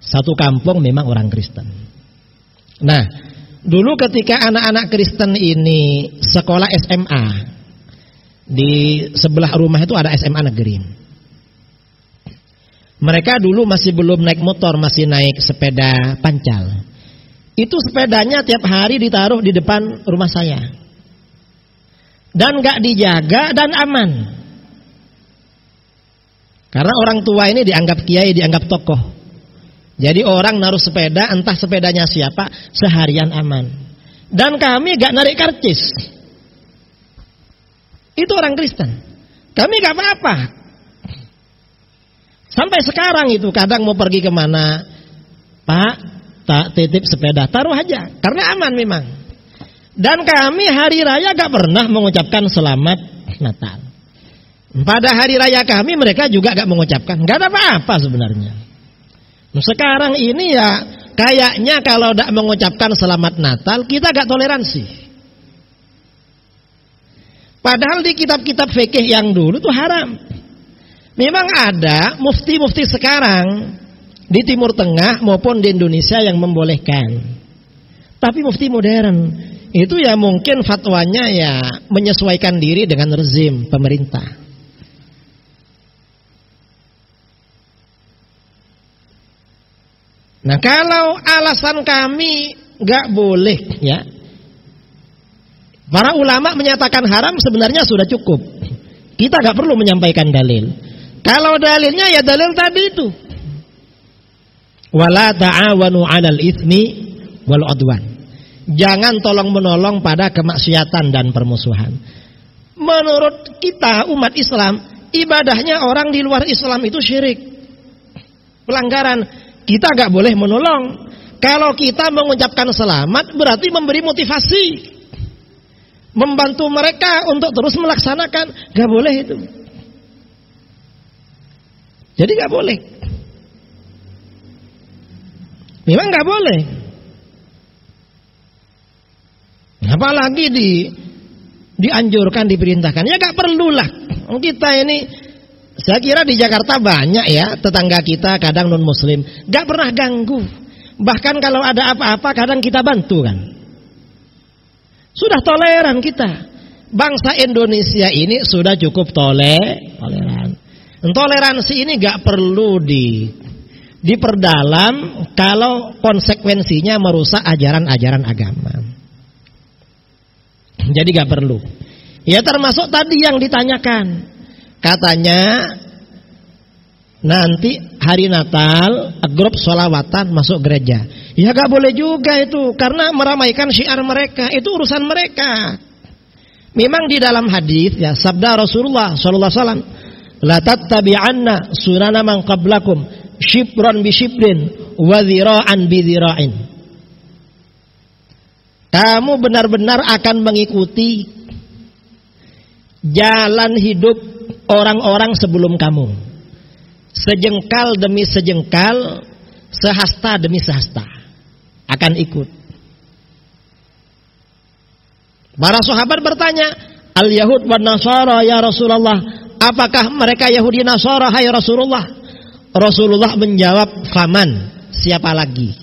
Satu kampung memang orang Kristen. Nah, dulu ketika anak-anak Kristen ini sekolah SMA, di sebelah rumah itu ada SMA negeri. Mereka dulu masih belum naik motor, masih naik sepeda pancal. Itu sepedanya tiap hari ditaruh di depan rumah saya. Dan gak dijaga dan aman. Karena orang tua ini dianggap kiai, dianggap tokoh. Jadi orang naruh sepeda, entah sepedanya siapa, seharian aman. Dan kami gak narik karcis. Itu orang Kristen. Kami gak apa-apa. Sampai sekarang itu kadang mau pergi kemana, Pak, tak titip sepeda, taruh aja. Karena aman memang. Dan kami hari raya gak pernah mengucapkan selamat Natal. Pada hari raya kami mereka juga gak mengucapkan. Gak ada apa-apa sebenarnya. Sekarang ini ya kayaknya kalau gak mengucapkan selamat Natal kita gak toleransi. Padahal di kitab-kitab fikih yang dulu itu haram. Memang ada mufti-mufti sekarang di Timur Tengah maupun di Indonesia yang membolehkan. Tapi mufti modern itu ya mungkin fatwanya ya menyesuaikan diri dengan rezim pemerintah. Nah, kalau alasan kami gak boleh, ya, para ulama menyatakan haram sebenarnya sudah cukup. Kita gak perlu menyampaikan dalil. Kalau dalilnya ya dalil tadi itu. Wala ta'awanu 'alal itsmi wal 'udwan. Jangan tolong menolong pada kemaksiatan dan permusuhan. Menurut kita umat Islam, ibadahnya orang di luar Islam itu syirik, pelanggaran. Kita gak boleh menolong. Kalau kita mengucapkan selamat berarti memberi motivasi, membantu mereka untuk terus melaksanakan. Gak boleh itu. Jadi gak boleh. Memang gak boleh. Apalagi dianjurkan, diperintahkan. Ya gak perlulah. Kita ini Saya kira di Jakarta banyak ya tetangga kita kadang non muslim, gak pernah ganggu. Bahkan kalau ada apa-apa kadang kita bantu kan. Sudah toleran kita. Bangsa Indonesia ini sudah cukup toleran. Toleransi ini gak perlu diperdalam kalau konsekuensinya merusak ajaran-ajaran agama. Jadi gak perlu. Ya termasuk tadi yang ditanyakan. Katanya nanti hari Natal grup sholawatan masuk gereja. Ya gak boleh juga itu, karena meramaikan syiar mereka, itu urusan mereka. Memang di dalam hadis ya sabda Rasulullah sallallahu alaihi wasallam, la tattabi'anna sunana man qablakum shibran bi shibrin wa dhira'an bi dhira'in. Kamu benar-benar akan mengikuti jalan hidup orang-orang sebelum kamu, sejengkal demi sejengkal, sehasta demi sehasta, akan ikut. Para sahabat bertanya, al Yahud wa Nasara ya Rasulullah, apakah mereka Yahudi Nasara hai Rasulullah? Rasulullah menjawab, faman, siapa lagi?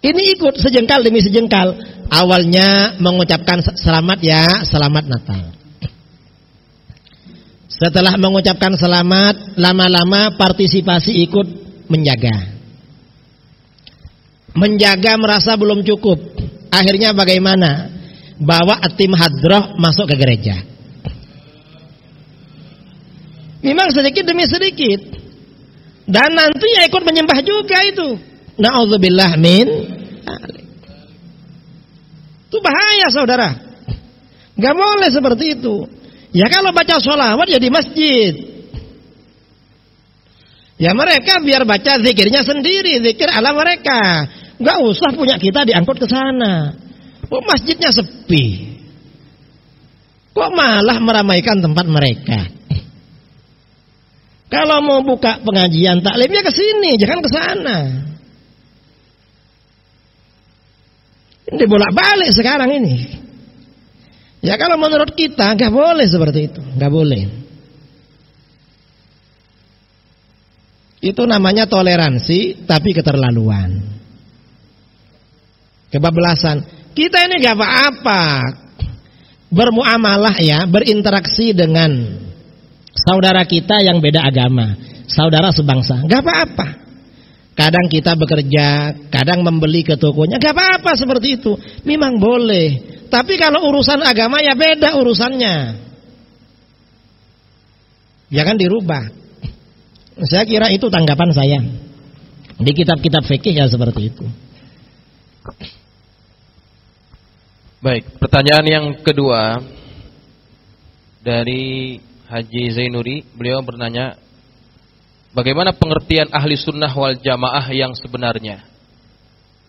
Ini ikut sejengkal demi sejengkal. Awalnya mengucapkan selamat ya, selamat Natal. Setelah mengucapkan selamat, lama-lama partisipasi ikut menjaga. Menjaga merasa belum cukup. Akhirnya bagaimana? Bawa tim hadroh masuk ke gereja. Memang sedikit demi sedikit. Dan nanti ya ikut menyembah juga itu. Na'udzubillah min. Itu bahaya saudara. Gak boleh seperti itu. Ya kalau baca sholawat ya di masjid. Ya mereka biar baca zikirnya sendiri, zikir ala mereka. Gak usah punya kita diangkut ke sana. Kok masjidnya sepi? Kok malah meramaikan tempat mereka? Kalau mau buka pengajian taklimnya ke sini, jangan ke sana. Ini bolak-balik sekarang ini. Ya kalau menurut kita nggak boleh seperti itu, nggak boleh. Itu namanya toleransi, tapi keterlaluan, kebablasan. Kita ini nggak apa-apa bermuamalah ya, berinteraksi dengan saudara kita yang beda agama, saudara sebangsa, nggak apa-apa. Kadang kita bekerja, kadang membeli ke tokonya, gak apa-apa seperti itu. Memang boleh. Tapi kalau urusan agama ya beda urusannya. Jangan dirubah. Saya kira itu tanggapan saya. Di kitab-kitab fikih ya seperti itu. Baik, pertanyaan yang kedua dari Haji Zainuri. Beliau bertanya, bagaimana pengertian ahli sunnah wal jamaah yang sebenarnya?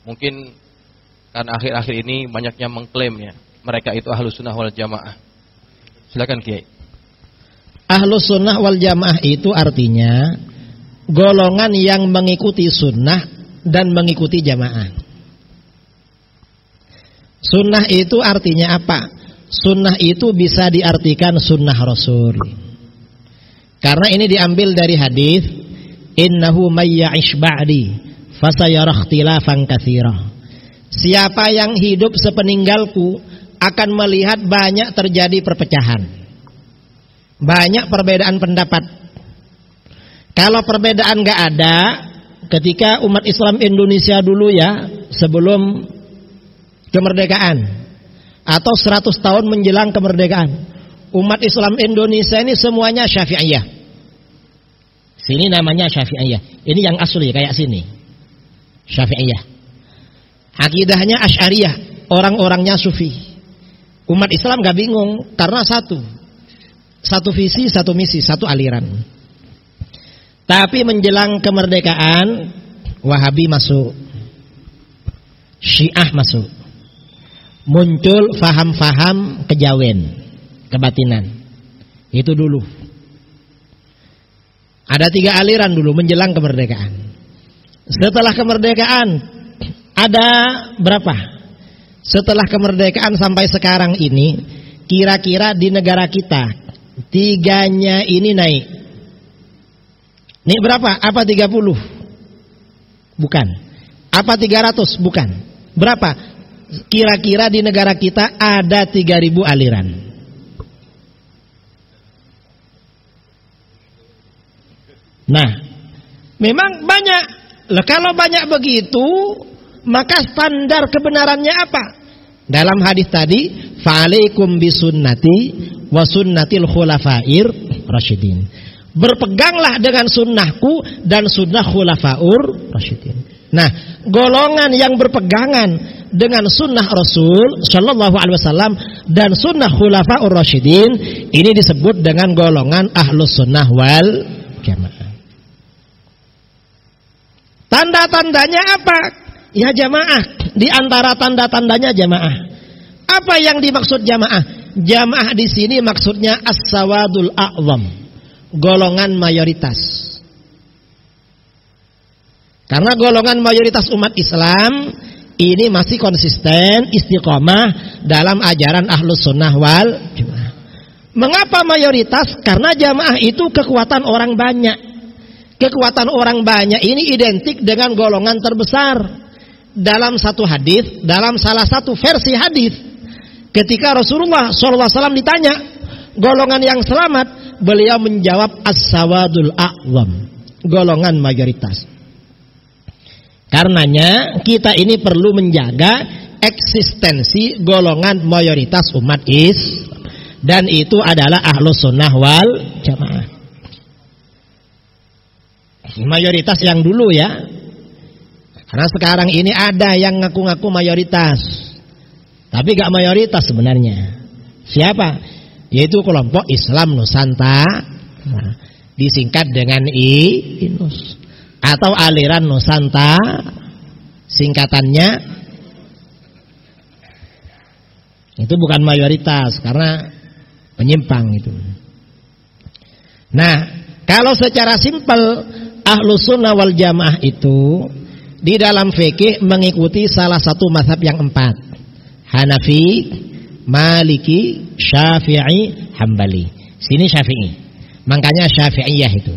Mungkin karena akhir-akhir ini banyaknya mengklaim ya, mereka itu ahli sunnah wal jamaah. Silakan Kiai. Ahli sunnah wal jamaah itu artinya golongan yang mengikuti sunnah dan mengikuti jamaah. Sunnah itu artinya apa? Sunnah itu bisa diartikan sunnah Rasul. Karena ini diambil dari hadis, innahu may ya'ish ba'di fasayara ikhtilafan katsira. Siapa yang hidup sepeninggalku akan melihat banyak terjadi perpecahan, banyak perbedaan pendapat. Kalau perbedaan gak ada, ketika umat Islam Indonesia dulu ya, sebelum kemerdekaan atau 100 tahun menjelang kemerdekaan, umat Islam Indonesia ini semuanya Syafi'iyah. Sini namanya Syafi'iyah. Ini yang asli kayak sini. Syafi'iyah. Akidahnya Asy'ariyah, orang-orangnya Sufi. Umat Islam gak bingung karena satu visi, satu misi, satu aliran. Tapi menjelang kemerdekaan, Wahabi masuk, Syiah masuk. Muncul faham-faham kejawen, kebatinan. Itu dulu. Ada 3 aliran dulu menjelang kemerdekaan. Setelah kemerdekaan ada berapa? Setelah kemerdekaan sampai sekarang ini, kira-kira di negara kita Tiganya ini naik. Naik berapa? Apa 30? Bukan. Apa 300? Bukan. Berapa? Kira-kira di negara kita ada 3.000 aliran. Nah, memang banyak. Lah kalau banyak begitu, maka standar kebenarannya apa? Dalam hadis tadi, fa'alaikum bisunnati wa sunnatil khulafair rasyidin. Berpeganglah dengan sunnahku dan sunnah khulafaur rasyidin. Nah, golongan yang berpegangan dengan sunnah Rasul Shallallahu Alaihi Wasallam dan sunnah khulafaur rasyidin ini disebut dengan golongan ahlus sunnah wal jamaah. Tanda-tandanya apa? Ya jamaah. Di antara tanda-tandanya jamaah. Apa yang dimaksud jamaah? Jamaah di sini maksudnya as-sawadul a'zam, golongan mayoritas. Karena golongan mayoritas umat Islam ini masih konsisten, istiqomah dalam ajaran ahlus sunnah wal jamaah. Mengapa mayoritas? Karena jamaah itu kekuatan orang banyak. Kekuatan orang banyak ini identik dengan golongan terbesar. Dalam satu hadis, dalam salah satu versi hadis, ketika Rasulullah SAW ditanya golongan yang selamat, beliau menjawab as-sawadul a'zam, golongan mayoritas. Karenanya kita ini perlu menjaga eksistensi golongan mayoritas umat Islam, dan itu adalah ahlus sunnah wal jamaah. Mayoritas yang dulu ya. Karena sekarang ini ada yang ngaku-ngaku mayoritas, tapi gak mayoritas sebenarnya. Siapa? Yaitu kelompok Islam Nusantara, disingkat dengan INUS, atau aliran Nusantara, singkatannya. Itu bukan mayoritas karena penyimpang itu. Nah, kalau secara simpel ahlus sunnah wal jamaah itu di dalam fikih mengikuti salah satu mazhab yang 4. Hanafi, Maliki, Syafi'i, Hambali. Sini Syafi'i. Makanya Syafi'iyah itu.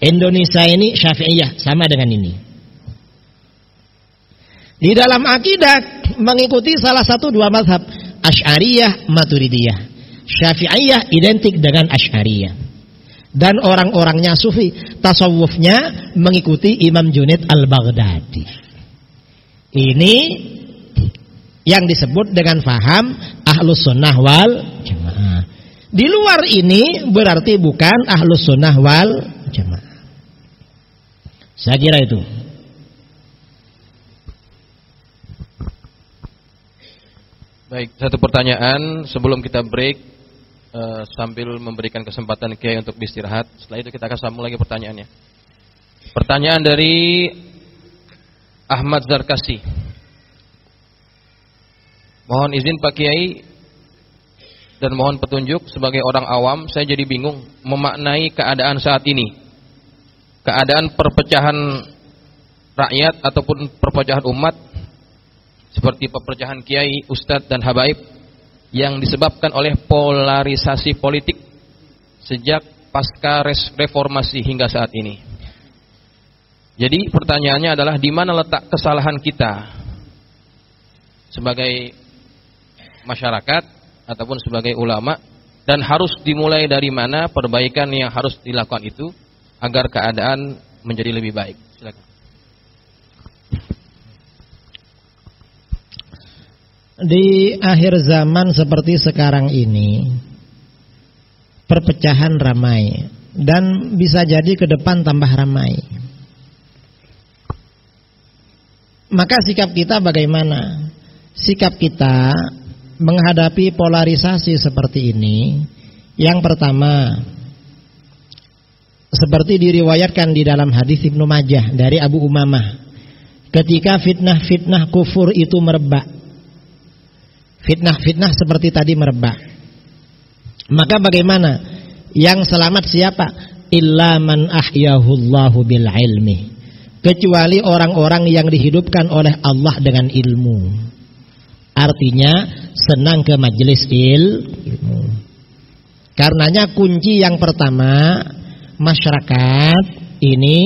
Indonesia ini Syafi'iyah sama dengan ini. Di dalam akidah mengikuti salah satu 2 mazhab, Asy'ariyah, Maturidiyah. Syafi'iyah identik dengan Asy'ariyah. Dan orang-orangnya sufi, tasawufnya mengikuti Imam Junaid al-Baghdadi. Ini yang disebut dengan faham ahlus sunnah wal jamaah. Di luar ini berarti bukan ahlus sunnah wal jamaah. Saya kira itu. Baik, satu pertanyaan sebelum kita break. Sambil memberikan kesempatan Kiai untuk beristirahat. Setelah itu kita akan sambung lagi pertanyaannya. Pertanyaan dari Ahmad Zarkasi. Mohon izin Pak Kiai dan mohon petunjuk sebagai orang awam, saya jadi bingung memaknai keadaan saat ini. Keadaan perpecahan rakyat ataupun perpecahan umat seperti perpecahan Kiai, Ustadz dan Habaib yang disebabkan oleh polarisasi politik sejak pasca reformasi hingga saat ini. Jadi pertanyaannya adalah di mana letak kesalahan kita sebagai masyarakat ataupun sebagai ulama, dan harus dimulai dari mana perbaikan yang harus dilakukan itu agar keadaan menjadi lebih baik. Silakan. Di akhir zaman seperti sekarang ini, perpecahan ramai dan bisa jadi ke depan tambah ramai. Maka sikap kita bagaimana? Sikap kita menghadapi polarisasi seperti ini, yang pertama, seperti diriwayatkan di dalam hadis Ibnu Majah dari Abu Umamah, ketika fitnah-fitnah kufur itu merebak, fitnah-fitnah seperti tadi merebak, maka bagaimana? Yang selamat siapa? Illa man ahyahullahu bil ilmi, kecuali orang-orang yang dihidupkan oleh Allah dengan ilmu. Artinya senang ke majelis ilmu. Karenanya kunci yang pertama, masyarakat ini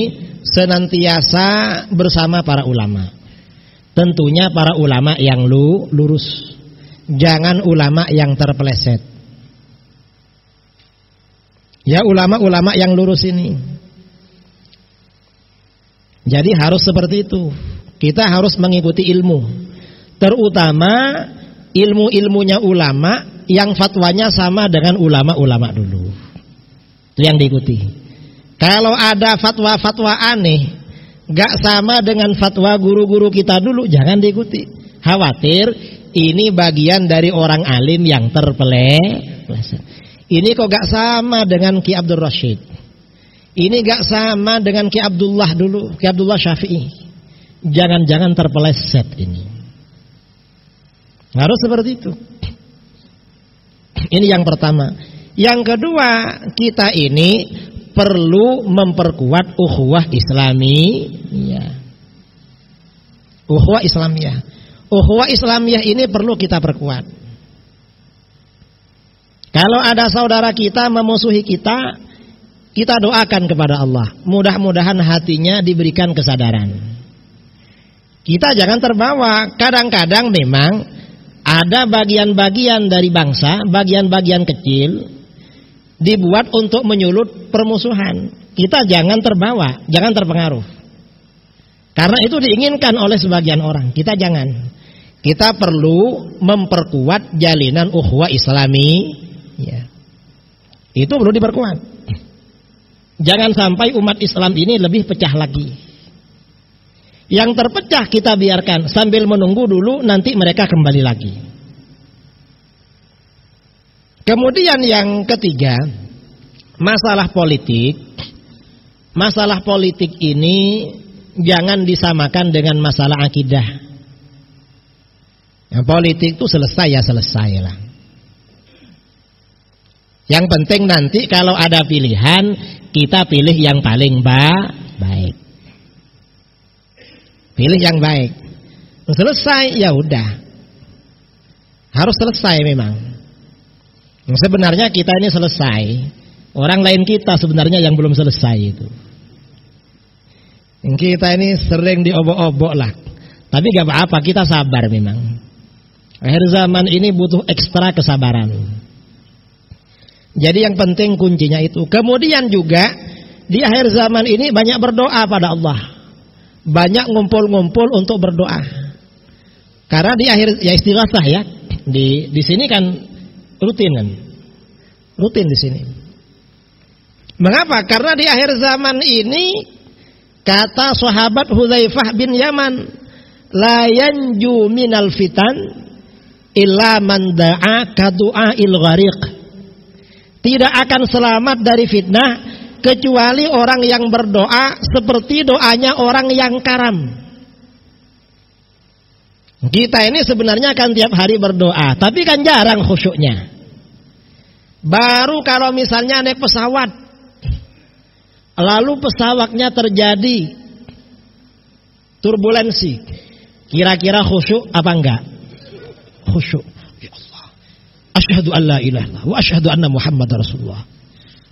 senantiasa bersama para ulama. Tentunya para ulama yang lurus. Jangan ulama yang terpeleset. Ya, ulama-ulama yang lurus ini. Jadi harus seperti itu. Kita harus mengikuti ilmu. Terutama ilmu-ilmunya ulama yang fatwanya sama dengan ulama-ulama dulu. Itu yang diikuti. Kalau ada fatwa-fatwa aneh, gak sama dengan fatwa guru-guru kita dulu, jangan diikuti. Khawatir ini bagian dari orang alim yang terpeleset. Ini kok gak sama dengan Ki Abdul Rashid. Ini gak sama dengan Ki Abdullah dulu, Ki Abdullah Syafi'i. Jangan-jangan terpeleset ini. Harus seperti itu. Ini yang pertama. Yang kedua, kita ini perlu memperkuat ukhuwah Islamiyah. Ukhuwah Islamiyah. Ukhuwah Islamiyah ini perlu kita perkuat. Kalau ada saudara kita memusuhi kita, kita doakan kepada Allah. Mudah-mudahan hatinya diberikan kesadaran. Kita jangan terbawa. Kadang-kadang memang ada bagian-bagian dari bangsa, bagian-bagian kecil dibuat untuk menyulut permusuhan. Kita jangan terbawa, jangan terpengaruh. Karena itu diinginkan oleh sebagian orang. Kita jangan. Kita perlu memperkuat jalinan ukhuwah Islami. Ya. Itu perlu diperkuat. Jangan sampai umat Islam ini lebih pecah lagi. Yang terpecah kita biarkan sambil menunggu dulu nanti mereka kembali lagi. Kemudian yang ketiga, masalah politik. Masalah politik ini jangan disamakan dengan masalah akidah. Yang politik itu selesai ya selesai lah. Yang penting nanti kalau ada pilihan, kita pilih yang paling baik. Pilih yang baik. Selesai ya udah. Harus selesai memang. Sebenarnya kita ini selesai. Orang lain kita sebenarnya yang belum selesai itu. Kita ini sering diobok-obok lah. Tapi gak apa-apa, kita sabar memang. Akhir zaman ini butuh ekstra kesabaran. Jadi yang penting kuncinya itu. Kemudian juga di akhir zaman ini banyak berdoa pada Allah. Banyak ngumpul-ngumpul untuk berdoa. Karena di akhir ya istighatsah ya. Di sini kan rutin kan. Rutin di sini. Mengapa? Karena di akhir zaman ini kata sahabat Hudzaifah bin Yaman, la yanju minal fitan illa man da'a ka du'ail ghariq. Tidak akan selamat dari fitnah kecuali orang yang berdoa seperti doanya orang yang karam. Kita ini sebenarnya kan tiap hari berdoa, tapi kan jarang khusyuknya. Baru kalau misalnya naik pesawat, lalu pesawatnya terjadi turbulensi, kira-kira khusyuk apa enggak? Khusyuk. Ya Allah, asyhadu an la ilaha illallah wa asyhadu anna Muhammadar Rasulullah.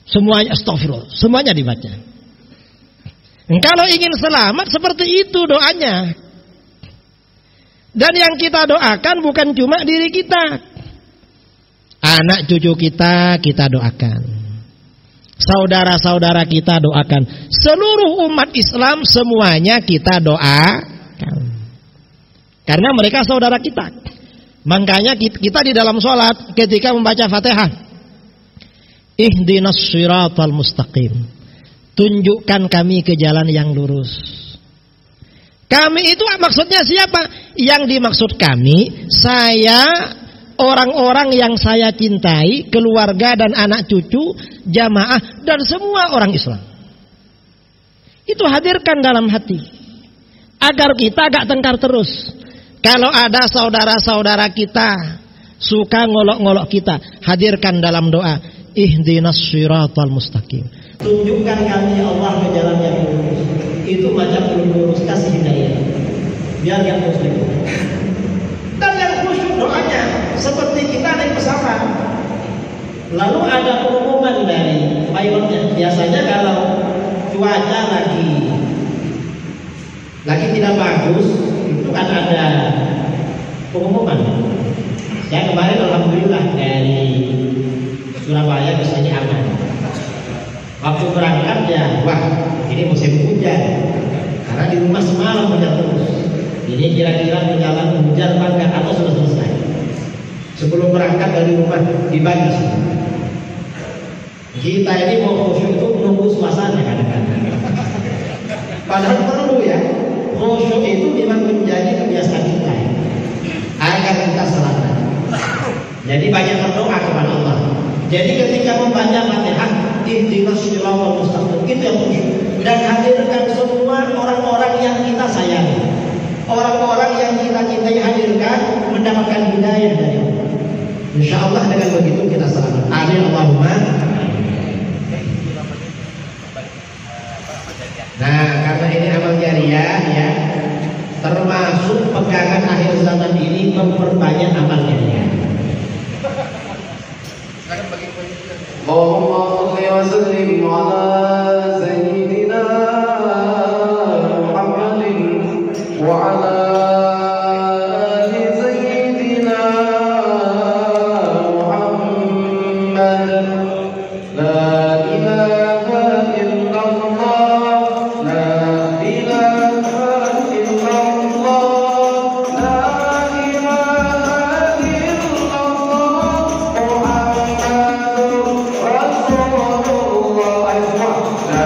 Semuanya astagfirullah, semuanya dibaca. Kalau ingin selamat seperti itu doanya. Dan yang kita doakan bukan cuma diri kita. Anak cucu kita doakan. Saudara-saudara kita doakan. Seluruh umat Islam semuanya kita doakan. Karena mereka saudara kita. Makanya kita di dalam sholat ketika membaca Fatihah, ihdinas siratal mustaqim, tunjukkan kami ke jalan yang lurus. Kami itu maksudnya siapa? Yang dimaksud kami, saya, orang-orang yang saya cintai, keluarga dan anak cucu, jamaah dan semua orang Islam. Itu hadirkan dalam hati, agar kita gak tengkar terus. Kalau ada saudara-saudara kita suka ngolok-ngolok kita, hadirkan dalam doa, ihdinas siratal mustaqim, tunjukkan kami Allah ke jalan yang lurus. Itu macam lurus, kasih hidayah biar yang muslim. Dan yang khusyuk doanya seperti kita naik pesawat. Lalu ada pengumuman dari pilotnya. Biasanya kalau cuaca lagi tidak bagus, itu kan ada pengumuman. Saya kemarin alhamdulillah dari Surabaya ke sini aman. Waktu berangkat ya, wah ini musim hujan. Karena di rumah semalam hujan terus. Ini kira-kira perjalanan hujan bangga atau sudah selesai. Sebelum berangkat dari rumah dibagi. Kita ini mau khusyuk itu menunggu suasana kadang-kadang. Padahal perlu ya. Khusyuk itu memang menjadi kebiasaan kita agar kita selamat. Jadi banyak berdoa kepada Allah. Jadi ketika membaca Fatihah, ihdinas shiratal mustaqim, itu yang khusyuk. Dan hadirkan semua orang-orang yang kita sayangi, orang-orang yang kita cintai, hadirkan mendapatkan hidayah dari Allah. Insya Allah dengan begitu kita selamat. Amin Allahumma. Nah, karena ini amal jariah ya, termasuk pegangan akhir zaman ini memperbanyak amal jariah. Allahumma shalli wa sallim ala sayyidina Muhammadin wa ala ali sayyidina Muhammad. La ilaha illallah, la ilaha illallah, la ilaha illallah, Muhammadur Rasulullah.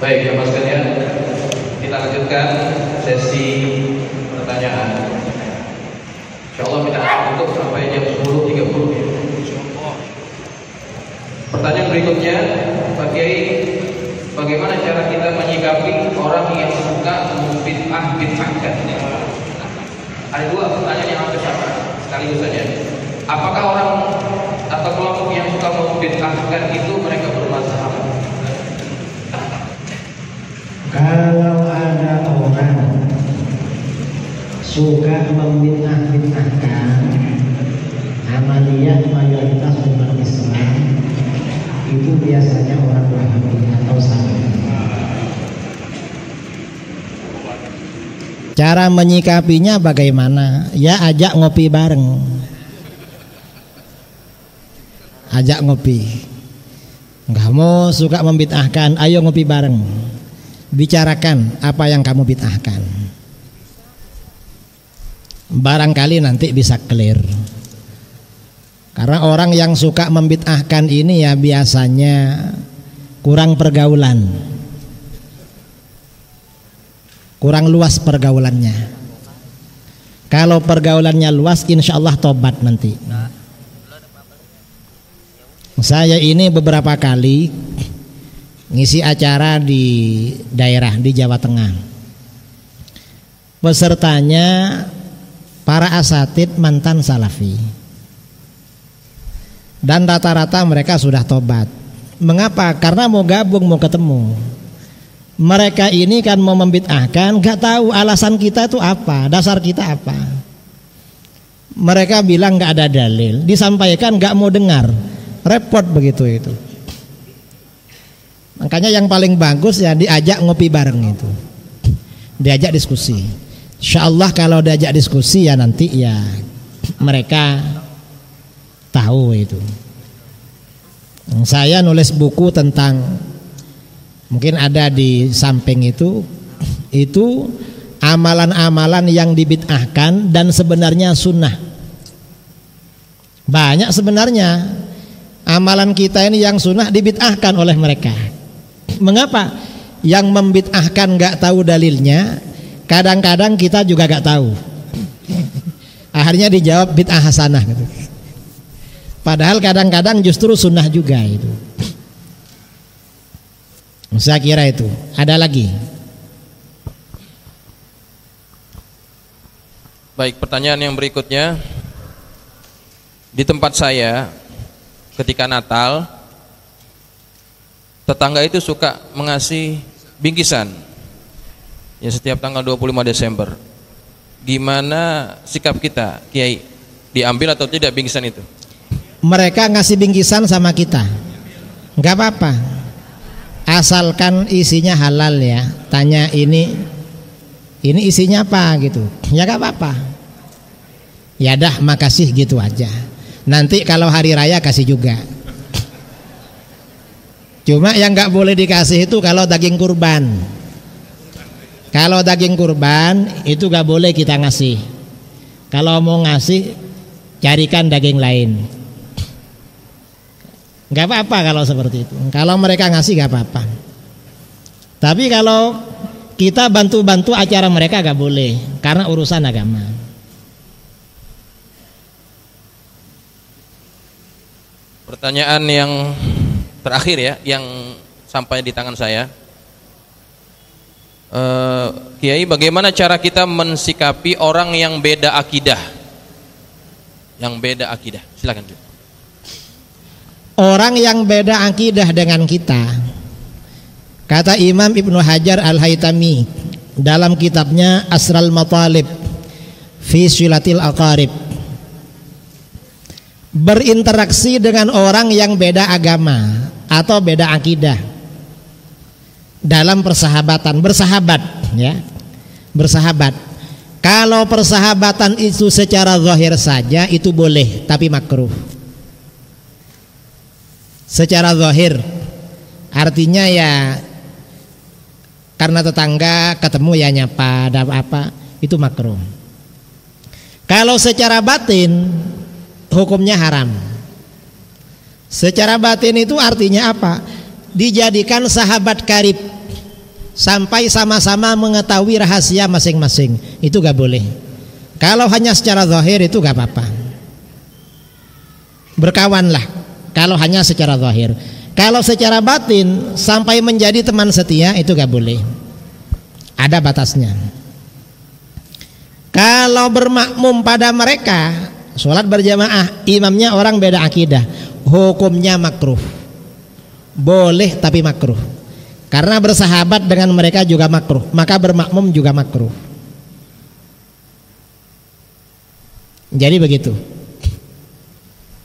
Baik, Bapak sekalian, kita lanjutkan sesi pertanyaan. Insyaallah kita akan tutup sampai jam 10.30 ya. Pertanyaan berikutnya, Pak Kiai, bagaimana cara kita menyikapi orang yang suka membid'ah-bid'ahkan? Ada dua pertanyaan yang hampir sama sekaligus saja. Apakah orang atau kelompok yang suka membid'ahkan itu mereka bermasalah? Kalau ada orang suka membid'ah-bid'ahkan amaliyah mayoritas umat Islam, itu biasanya orang Wahabi atau Salafi. Cara menyikapinya bagaimana? Ya ajak ngopi bareng. Ajak ngopi. Kamu suka membid'ahkan, ayo ngopi bareng. Bicarakan apa yang kamu bid'ahkan. Barangkali nanti bisa clear. Karena orang yang suka membid'ahkan ini ya biasanya kurang pergaulan, kurang luas pergaulannya. Kalau pergaulannya luas, insya Allah tobat nanti. Saya ini beberapa kali ngisi acara di daerah di Jawa Tengah. Pesertanya para asatid mantan Salafi. Dan rata-rata mereka sudah tobat. Mengapa? Karena mau gabung, mau ketemu. Mereka ini kan mau membid'ahkan, gak tahu alasan kita itu apa, dasar kita apa. Mereka bilang gak ada dalil, disampaikan gak mau dengar, repot begitu itu. Makanya yang paling bagus ya diajak ngopi bareng itu, diajak diskusi. Insyaallah kalau diajak diskusi ya nanti ya mereka tahu itu. Saya nulis buku tentang, mungkin ada di samping itu amalan-amalan yang dibid'ahkan dan sebenarnya sunnah. Banyak sebenarnya amalan kita ini yang sunnah dibid'ahkan oleh mereka. Mengapa? Yang membid'ahkan gak tahu dalilnya, kadang-kadang kita juga gak tahu. Akhirnya dijawab bid'ah hasanah gitu. Padahal kadang-kadang justru sunnah juga itu. Saya kira itu. Ada lagi? Baik, pertanyaan yang berikutnya. Di tempat saya ketika Natal, tetangga itu suka mengasih bingkisan ya setiap tanggal 25 Desember. Gimana sikap kita, Kiai? Diambil atau tidak bingkisan itu? Mereka ngasih bingkisan sama kita, nggak apa-apa, asalkan isinya halal ya. Tanya ini isinya apa gitu, ya nggak apa-apa. Ya dah, makasih gitu aja. Nanti kalau hari raya kasih juga. Cuma yang nggak boleh dikasih itu kalau daging kurban. Kalau daging kurban itu nggak boleh kita ngasih. Kalau mau ngasih, carikan daging lain. Nggak apa-apa kalau seperti itu. Kalau mereka ngasih nggak apa-apa. Tapi kalau kita bantu-bantu acara mereka nggak boleh, karena urusan agama. Pertanyaan yang terakhir ya, yang sampai di tangan saya. Kiai, bagaimana cara kita mensikapi orang yang beda akidah? Yang beda akidah, silakan. Orang yang beda akidah dengan kita, kata Imam Ibnu Hajar Al-Haytami dalam kitabnya Asral Matalib fi Silatil Aqarib, berinteraksi dengan orang yang beda agama atau beda akidah dalam persahabatan, bersahabat ya, bersahabat. Kalau persahabatan itu secara zahir saja itu boleh, tapi makruh. Secara zahir artinya ya karena tetangga ketemu ya nyapa, ada apa, itu makruh. Kalau secara batin hukumnya haram. Secara batin itu artinya apa? Dijadikan sahabat karib, sampai sama-sama mengetahui rahasia masing-masing, itu gak boleh. Kalau hanya secara zahir itu gak apa-apa, berkawanlah kalau hanya secara zahir. Kalau secara batin sampai menjadi teman setia itu gak boleh, ada batasnya. Kalau bermakmum pada mereka, sholat berjamaah, imamnya orang beda akidah, hukumnya makruh. Boleh tapi makruh, karena bersahabat dengan mereka juga makruh, maka bermakmum juga makruh. Jadi begitu,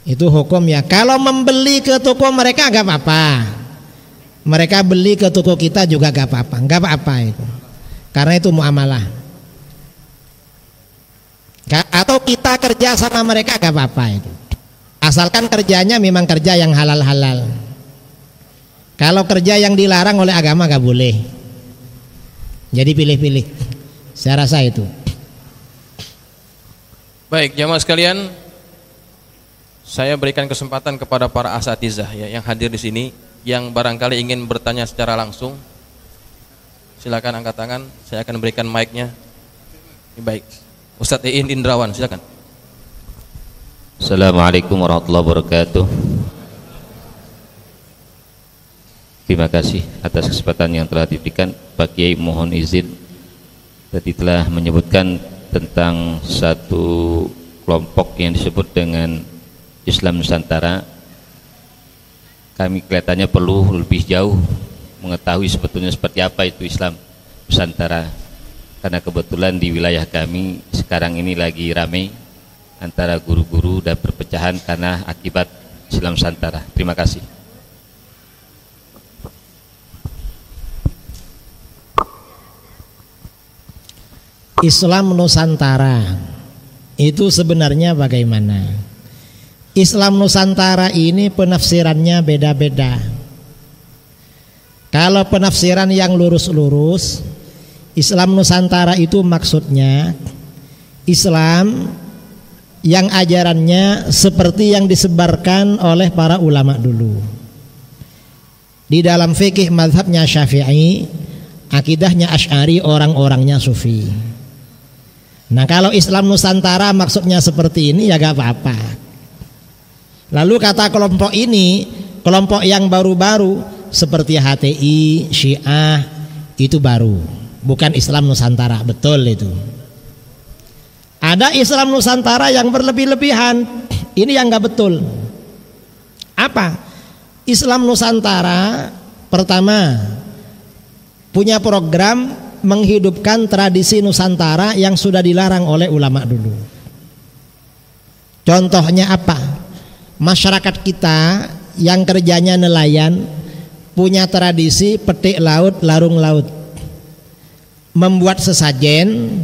itu hukumnya. Kalau membeli ke toko mereka gak apa-apa, mereka beli ke toko kita juga gak apa-apa, gak apa-apa itu, karena itu muamalah. Atau kita kerja sama mereka gak apa-apa itu, asalkan kerjanya memang kerja yang halal-halal. Kalau kerja yang dilarang oleh agama gak boleh. Jadi pilih-pilih, saya rasa itu. Baik, jamaah sekalian, saya berikan kesempatan kepada para asatizah ya, yang hadir di sini, yang barangkali ingin bertanya secara langsung. Silakan angkat tangan, saya akan berikan mic-nya. Baik, Ustadz Iin Indrawan, silakan. Assalamualaikum warahmatullahi wabarakatuh. Terima kasih atas kesempatan yang telah diberikan. Pak Kiai, mohon izin, tadi telah menyebutkan tentang satu kelompok yang disebut dengan Islam Nusantara. Kami kelihatannya perlu lebih jauh mengetahui sebetulnya seperti apa itu Islam Nusantara, karena kebetulan di wilayah kami sekarang ini lagi ramai antara guru-guru dan perpecahan karena akibat Islam Nusantara. Terima kasih. Islam Nusantara itu sebenarnya bagaimana? Islam Nusantara ini penafsirannya beda-beda. Kalau penafsiran yang lurus-lurus, Islam Nusantara itu maksudnya Islam yang ajarannya seperti yang disebarkan oleh para ulama dulu. Di dalam fikih mazhabnya Syafi'i, akidahnya Asy'ari, orang-orangnya Sufi. Nah, kalau Islam Nusantara maksudnya seperti ini ya gak apa-apa. Lalu kata kelompok ini, kelompok yang baru-baru seperti HTI, Syiah, itu baru, bukan Islam Nusantara. Betul itu. Ada Islam Nusantara yang berlebih-lebihan, ini yang gak betul. Apa? Islam Nusantara pertama punya program menghidupkan tradisi Nusantara yang sudah dilarang oleh ulama dulu. Contohnya apa? Masyarakat kita yang kerjanya nelayan punya tradisi petik laut, larung laut, membuat sesajen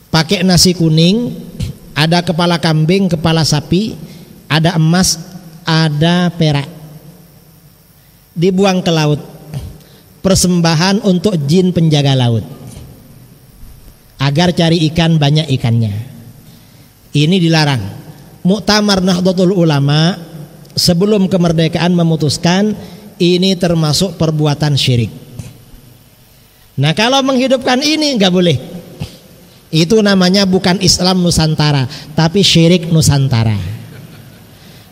pakai nasi kuning, ada kepala kambing, kepala sapi, ada emas, ada perak, dibuang ke laut, persembahan untuk jin penjaga laut agar cari ikan banyak ikannya. Ini dilarang. Muktamar Nahdlatul Ulama sebelum kemerdekaan memutuskan ini termasuk perbuatan syirik. Nah, kalau menghidupkan ini nggak boleh. Itu namanya bukan Islam Nusantara, tapi syirik Nusantara.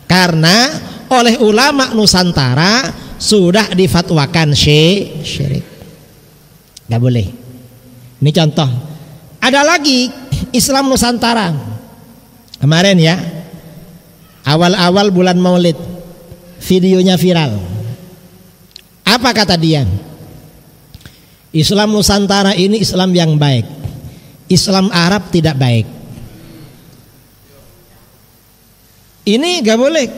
Karena oleh ulama Nusantara sudah difatwakan syirik, nggak boleh. Ini contoh. Ada lagi Islam Nusantara kemarin ya, awal-awal bulan Maulid, videonya viral. Apa kata dia? Islam Nusantara ini Islam yang baik, Islam Arab tidak baik. Ini nggak boleh.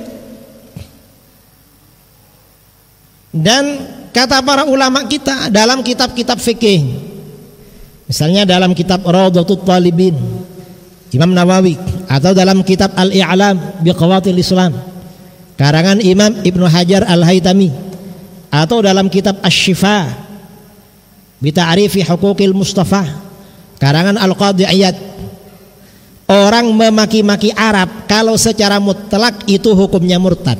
Dan kata para ulama kita dalam kitab-kitab fikih, misalnya dalam kitab Rawdatul Talibin Imam Nawawi, atau dalam kitab Al-I'lam Biqawatil Islam karangan Imam Ibnu Hajar Al-Haytami, atau dalam kitab Asy-Syifa bi Ta'rifi Huquqil Mustafa karangan Al-Qadhi Iyad, orang memaki-maki Arab kalau secara mutlak itu hukumnya murtad.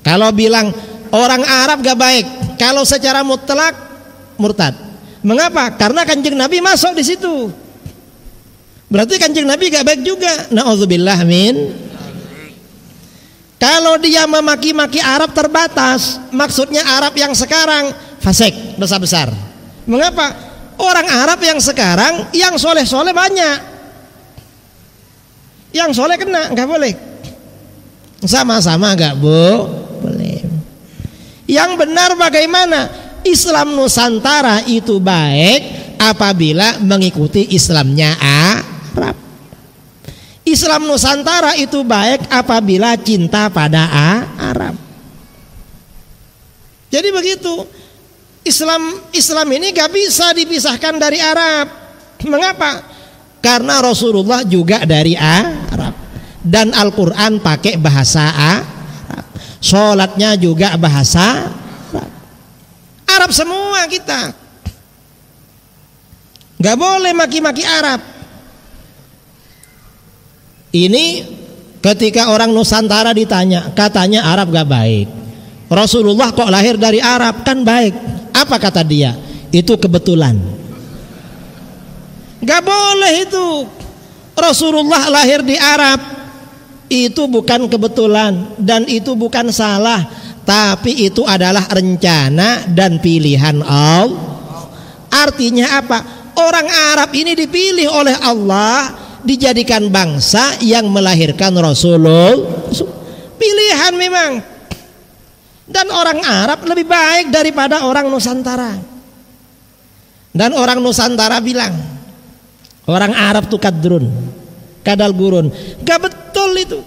Kalau bilang orang Arab gak baik, kalau secara mutlak murtad. Mengapa? Karena Kanjeng Nabi masuk di situ. Berarti Kanjeng Nabi gak baik juga. Na'udzubillah min. Kalau dia memaki-maki Arab terbatas, maksudnya Arab yang sekarang fasik, dosa besar. Mengapa? Orang Arab yang sekarang yang soleh-soleh banyak. Yang soleh kena, nggak boleh. Sama-sama nggak boleh. Yang benar bagaimana? Islam Nusantara itu baik apabila mengikuti Islamnya Arab. Islam Nusantara itu baik apabila cinta pada Arab. Jadi begitu. Islam ini gak bisa dipisahkan dari Arab. Mengapa? Karena Rasulullah juga dari Arab. Dan Al-Quran pakai bahasa Arab. Sholatnya juga bahasa Arab. Arab semua kita. Gak boleh maki-maki Arab. Ini ketika orang Nusantara ditanya, katanya Arab gak baik. Rasulullah kok lahir dari Arab, kan baik. Apa kata dia? Itu kebetulan. Gak boleh itu. Rasulullah lahir di Arab, itu bukan kebetulan dan itu bukan salah, tapi itu adalah rencana dan pilihan Allah. Artinya apa? Orang Arab ini dipilih oleh Allah, dijadikan bangsa yang melahirkan Rasulullah. Pilihan memang. Dan orang Arab lebih baik daripada orang Nusantara. Dan orang Nusantara bilang orang Arab itu kadal gurun. Gak betul itu.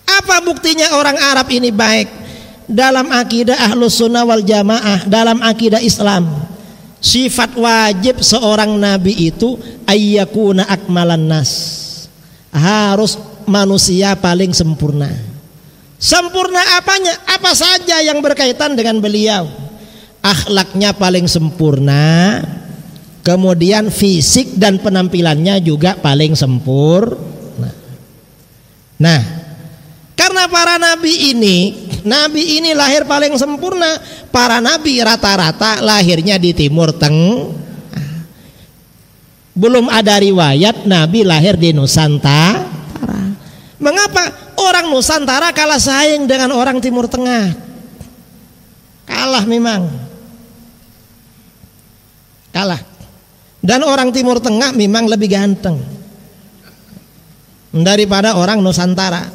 Apa buktinya orang Arab ini baik? Dalam akidah Ahlus Sunnah wal Jamaah, dalam akidah Islam, sifat wajib seorang nabi itu ayyakuna akmalan nas. Harus manusia paling sempurna. Sempurna apanya? Apa saja yang berkaitan dengan beliau. Akhlaknya paling sempurna, kemudian fisik dan penampilannya juga paling sempurna. Nah, karena para nabi ini lahir paling sempurna. Para nabi rata-rata lahirnya di Timur Tengah. Belum ada riwayat nabi lahir di Nusantara. Mengapa? Orang Nusantara kalah saing dengan orang Timur Tengah. Kalah memang. Kalah. Dan orang Timur Tengah memang lebih ganteng daripada orang Nusantara.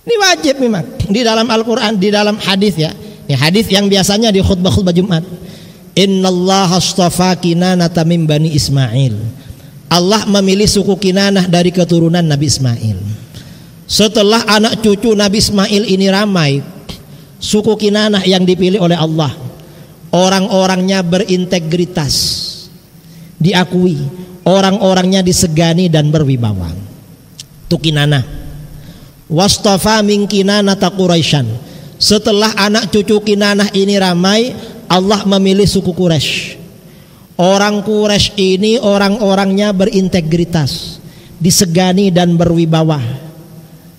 Ini wajib memang di dalam Al-Quran, di dalam hadis ya. Ini hadis yang biasanya di khutbah Jumat. Innallaha astafa Kinanata min bani Ismail. Allah memilih suku Kinanah dari keturunan Nabi Ismail. Setelah anak cucu Nabi Ismail ini ramai, suku Kinanah yang dipilih oleh Allah, orang-orangnya berintegritas, diakui, orang-orangnya disegani dan berwibawa. Itu Kinanah. Wastafa min Kinanata Quraisyan. Setelah anak cucu Kinanah ini ramai, Allah memilih suku Quraisy. Orang Quraisy ini orang-orangnya berintegritas, disegani dan berwibawa.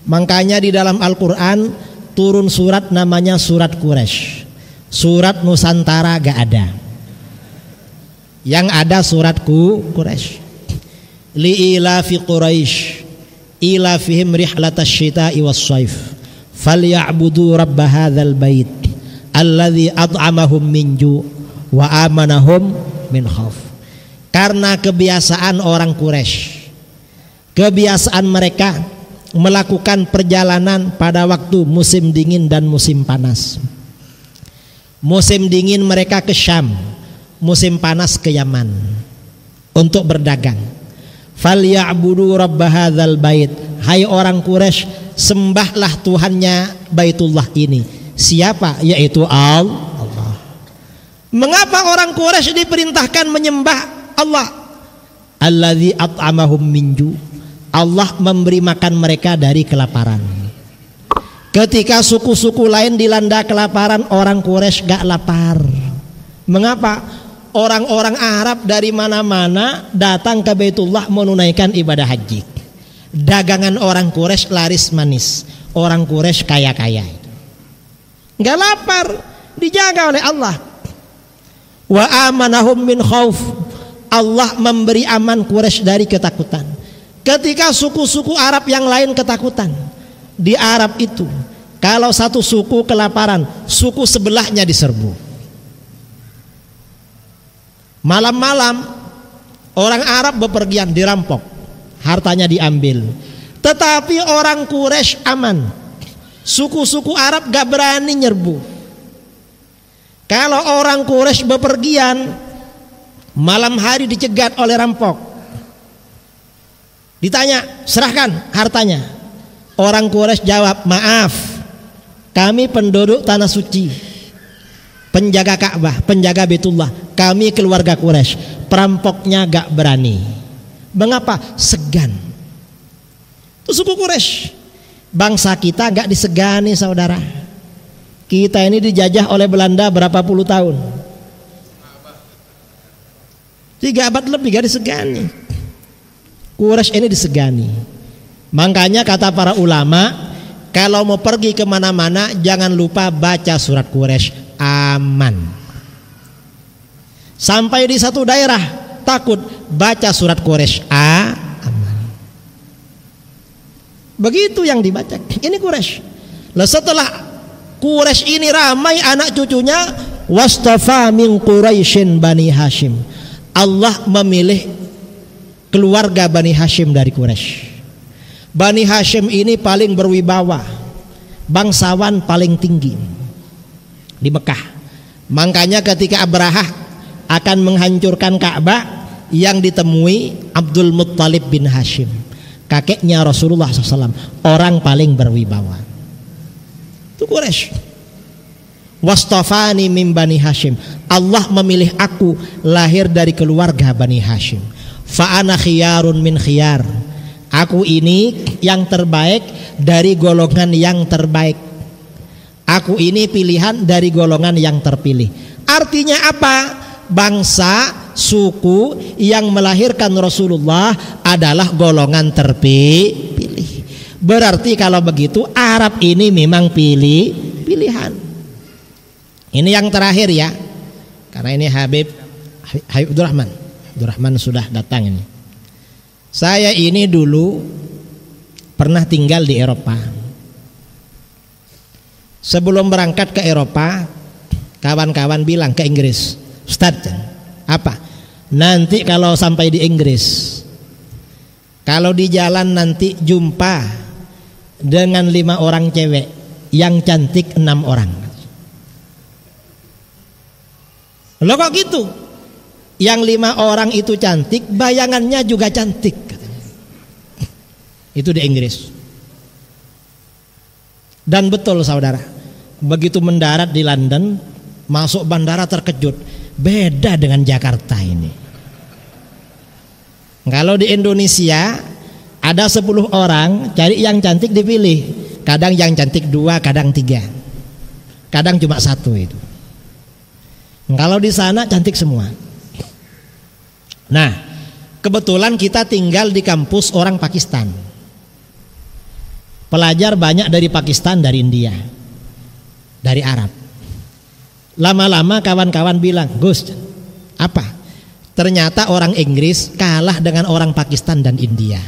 Makanya di dalam Al-Quran turun surat namanya surat Quraisy. Surat Nusantara gak ada. Yang ada surat Quraisy. Li'ilafi Quraisy ilafihim rihlatash syita'i was-shaif falya'budu rabb hadzal bait alladzi at'amahum min ju' wa amanahum min khauf. Karena kebiasaan orang Quraisy, kebiasaan mereka melakukan perjalanan pada waktu musim dingin dan musim panas. Musim dingin mereka ke Syam, musim panas ke Yaman untuk berdagang. Falya'budu rabb hadzal bait. Hai orang Quraisy, sembahlah Tuhannya Baitullah ini. Siapa? Yaitu Allah. Mengapa orang Quraisy diperintahkan menyembah Allah? Alladzi at'amahum min ju'. Allah memberi makan mereka dari kelaparan. Ketika suku-suku lain dilanda kelaparan, orang Quraisy gak lapar. Mengapa? Orang-orang Arab dari mana-mana datang ke Baitullah menunaikan ibadah haji. Dagangan orang Quraisy laris manis. Orang Quraisy kaya-kaya. nggak lapar, dijaga oleh Allah. Wa amanahum min khauf, Allah memberi aman Quraisy dari ketakutan. Ketika suku-suku Arab yang lain ketakutan, di Arab itu kalau satu suku kelaparan, suku sebelahnya diserbu. Malam-malam orang Arab bepergian, dirampok, hartanya diambil. Tetapi orang Quraisy aman. Suku-suku Arab gak berani nyerbu. Kalau orang Quraisy bepergian, malam hari dicegat oleh rampok. Ditanya, serahkan hartanya. Orang Quraisy jawab, maaf, kami penduduk tanah suci, penjaga Ka'bah, penjaga Baitullah, kami keluarga Quraisy, perampoknya gak berani. Mengapa? Segan. Itu suku Quraisy. Bangsa kita gak disegani, saudara. Kita ini dijajah oleh Belanda berapa puluh tahun, 3 abad lebih, gak disegani. Quraisy ini disegani. Makanya kata para ulama, kalau mau pergi kemana-mana jangan lupa baca surat Quraisy, aman. Sampai di satu daerah takut, baca surat Quraisy, aman. Begitu yang dibaca. Ini Quraisy. Lalu setelah Quraisy ini ramai anak cucunya, wastafa min Quraisyin Bani Hashim, Allah memilih keluarga Bani Hashim dari Quraisy. Bani Hashim ini paling berwibawa, bangsawan paling tinggi di Mekah. Makanya ketika Abrahah akan menghancurkan Ka'bah, yang ditemui Abdul Muttalib bin Hashim, kakeknya Rasulullah SAW, orang paling berwibawa. Itu Quraisy. Wastafani min Bani Hashim, Allah memilih aku lahir dari keluarga Bani Hashim. Fa ana khiyarun min khiyar, aku ini yang terbaik dari golongan yang terbaik. Aku ini pilihan dari golongan yang terpilih. Artinya apa? Bangsa, suku yang melahirkan Rasulullah adalah golongan terpilih. Berarti kalau begitu Arab ini memang pilihan. Ini yang terakhir ya, karena ini Habib Abdurrahman sudah datang ini. Saya ini dulu pernah tinggal di Eropa. Sebelum berangkat ke Eropa, kawan-kawan bilang ke Inggris, Ustadz, apa? Nanti kalau sampai di Inggris, kalau di jalan nanti jumpa dengan 5 orang cewek, yang cantik 6 orang. Loh kok gitu? Yang 5 orang itu cantik, bayangannya juga cantik. Itu di Inggris. Dan betul saudara, begitu mendarat di London, masuk bandara terkejut, beda dengan Jakarta ini. Kalau di Indonesia ada 10 orang, cari yang cantik dipilih. Kadang yang cantik 2, kadang 3, kadang cuma 1 itu. Kalau di sana cantik semua. Nah, kebetulan kita tinggal di kampus orang Pakistan. Pelajar banyak dari Pakistan, dari India, dari Arab. Lama-lama kawan-kawan bilang, Gus, apa? Ternyata orang Inggris kalah dengan orang Pakistan dan India.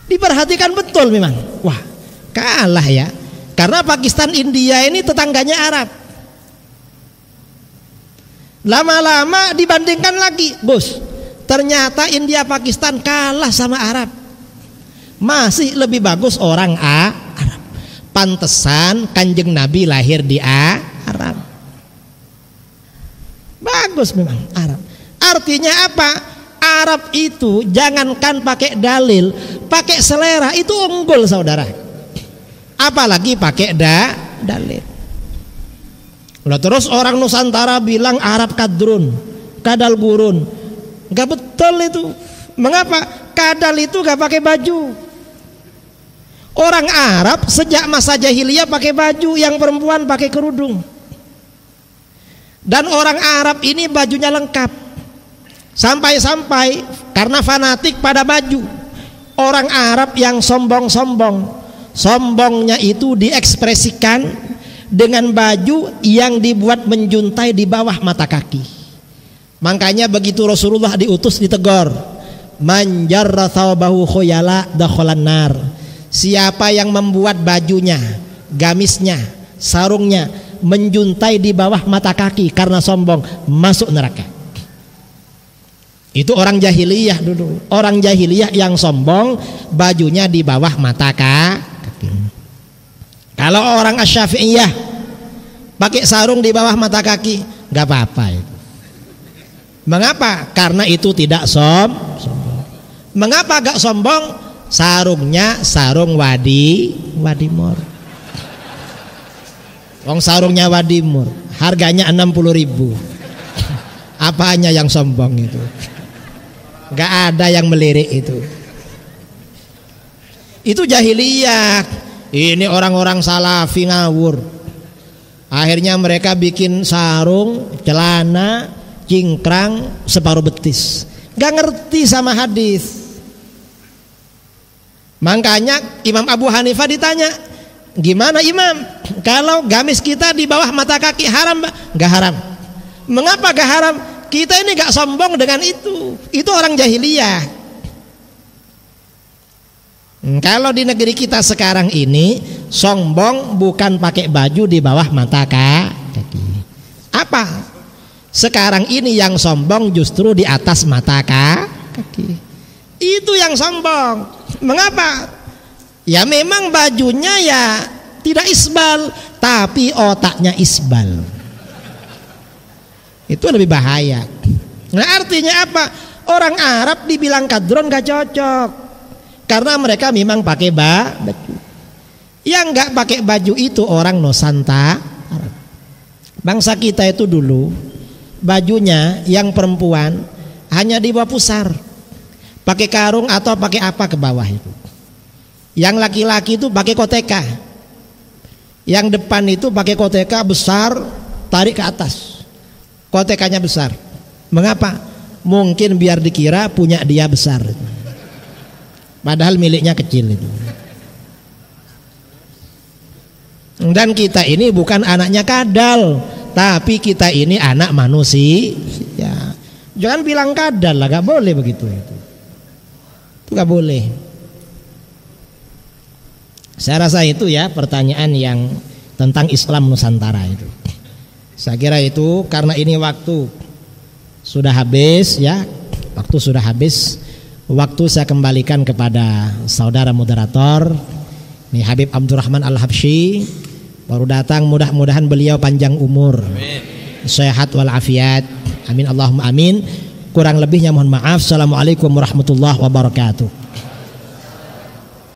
Diperhatikan betul memang. Wah, kalah ya. Karena Pakistan, India ini tetangganya Arab. Lama-lama dibandingkan lagi, Gus, ternyata India Pakistan kalah sama Arab. Masih lebih bagus orang Arab. Pantesan Kanjeng Nabi lahir di Arab. Bagus memang Arab. Artinya apa? Arab itu jangankan pakai dalil, pakai selera itu unggul saudara. Apalagi pakai dalil. Lah terus orang Nusantara bilang Arab kadrun, kadal gurun. Enggak betul itu. Mengapa? Kadal itu enggak pakai baju. Orang Arab sejak masa jahiliyah pakai baju, yang perempuan pakai kerudung. Dan orang Arab ini bajunya lengkap. Sampai-sampai karena fanatik pada baju, orang Arab yang sombong-sombong, sombongnya itu diekspresikan dengan baju yang dibuat menjuntai di bawah mata kaki. Makanya begitu Rasulullah diutus ditegur, man jarra thawbahu khuyala dakhalan nar. Siapa yang membuat bajunya, gamisnya, sarungnya menjuntai di bawah mata kaki karena sombong, masuk neraka. Itu orang jahiliyah dulu. Orang jahiliyah yang sombong, bajunya di bawah mata kaki. Kalau orang Asy-Syafi'iyah pakai sarung di bawah mata kaki, nggak apa-apa itu. Mengapa? Karena itu tidak sombong. Mengapa gak sombong? Sarungnya sarung wadimor. Wong sarungnya wadimor, harganya 60.000. Apanya yang sombong itu? Gak ada yang melirik itu. Itu jahiliyah. Ini orang-orang salafi ngawur. Akhirnya mereka bikin sarung, celana, cingkrang separuh betis. Gak ngerti sama hadis. Makanya Imam Abu Hanifah ditanya, gimana Imam, kalau gamis kita di bawah mata kaki haram? Gak haram. Mengapa gak haram? Kita ini gak sombong dengan itu. Itu orang jahiliyah. Kalau di negeri kita sekarang ini, sombong bukan pakai baju di bawah mata kaki. Apa? Sekarang ini yang sombong justru di atas mata kaki. Itu yang sombong. Mengapa? Ya memang bajunya ya tidak isbal, tapi otaknya isbal. Itu lebih bahaya. Nah artinya apa? Orang Arab dibilang kadron gak cocok, karena mereka memang pakai baju. Yang gak pakai baju itu orang Nusantara. Bangsa kita itu dulu bajunya yang perempuan hanya di bawah pusar, pakai karung atau pakai apa ke bawah itu. Yang laki-laki itu pakai koteka. Yang depan itu pakai koteka besar, tarik ke atas. Kotekanya besar. Mengapa? Mungkin biar dikira punya dia besar. Padahal miliknya kecil itu. Dan kita ini bukan anaknya kadal, tapi kita ini anak manusia. Ya. Jangan bilang kadal lah, gak boleh begitu itu. Itu gak boleh. Saya rasa itu ya pertanyaan yang tentang Islam Nusantara itu. Saya kira itu karena ini waktu sudah habis ya. Waktu sudah habis. Waktu saya kembalikan kepada saudara moderator ini Habib Abdurrahman Al-Habsyi. Baru datang, mudah-mudahan beliau panjang umur, sehat walafiat. Amin Allahumma amin. Kurang lebihnya mohon maaf. Assalamualaikum warahmatullahi wabarakatuh.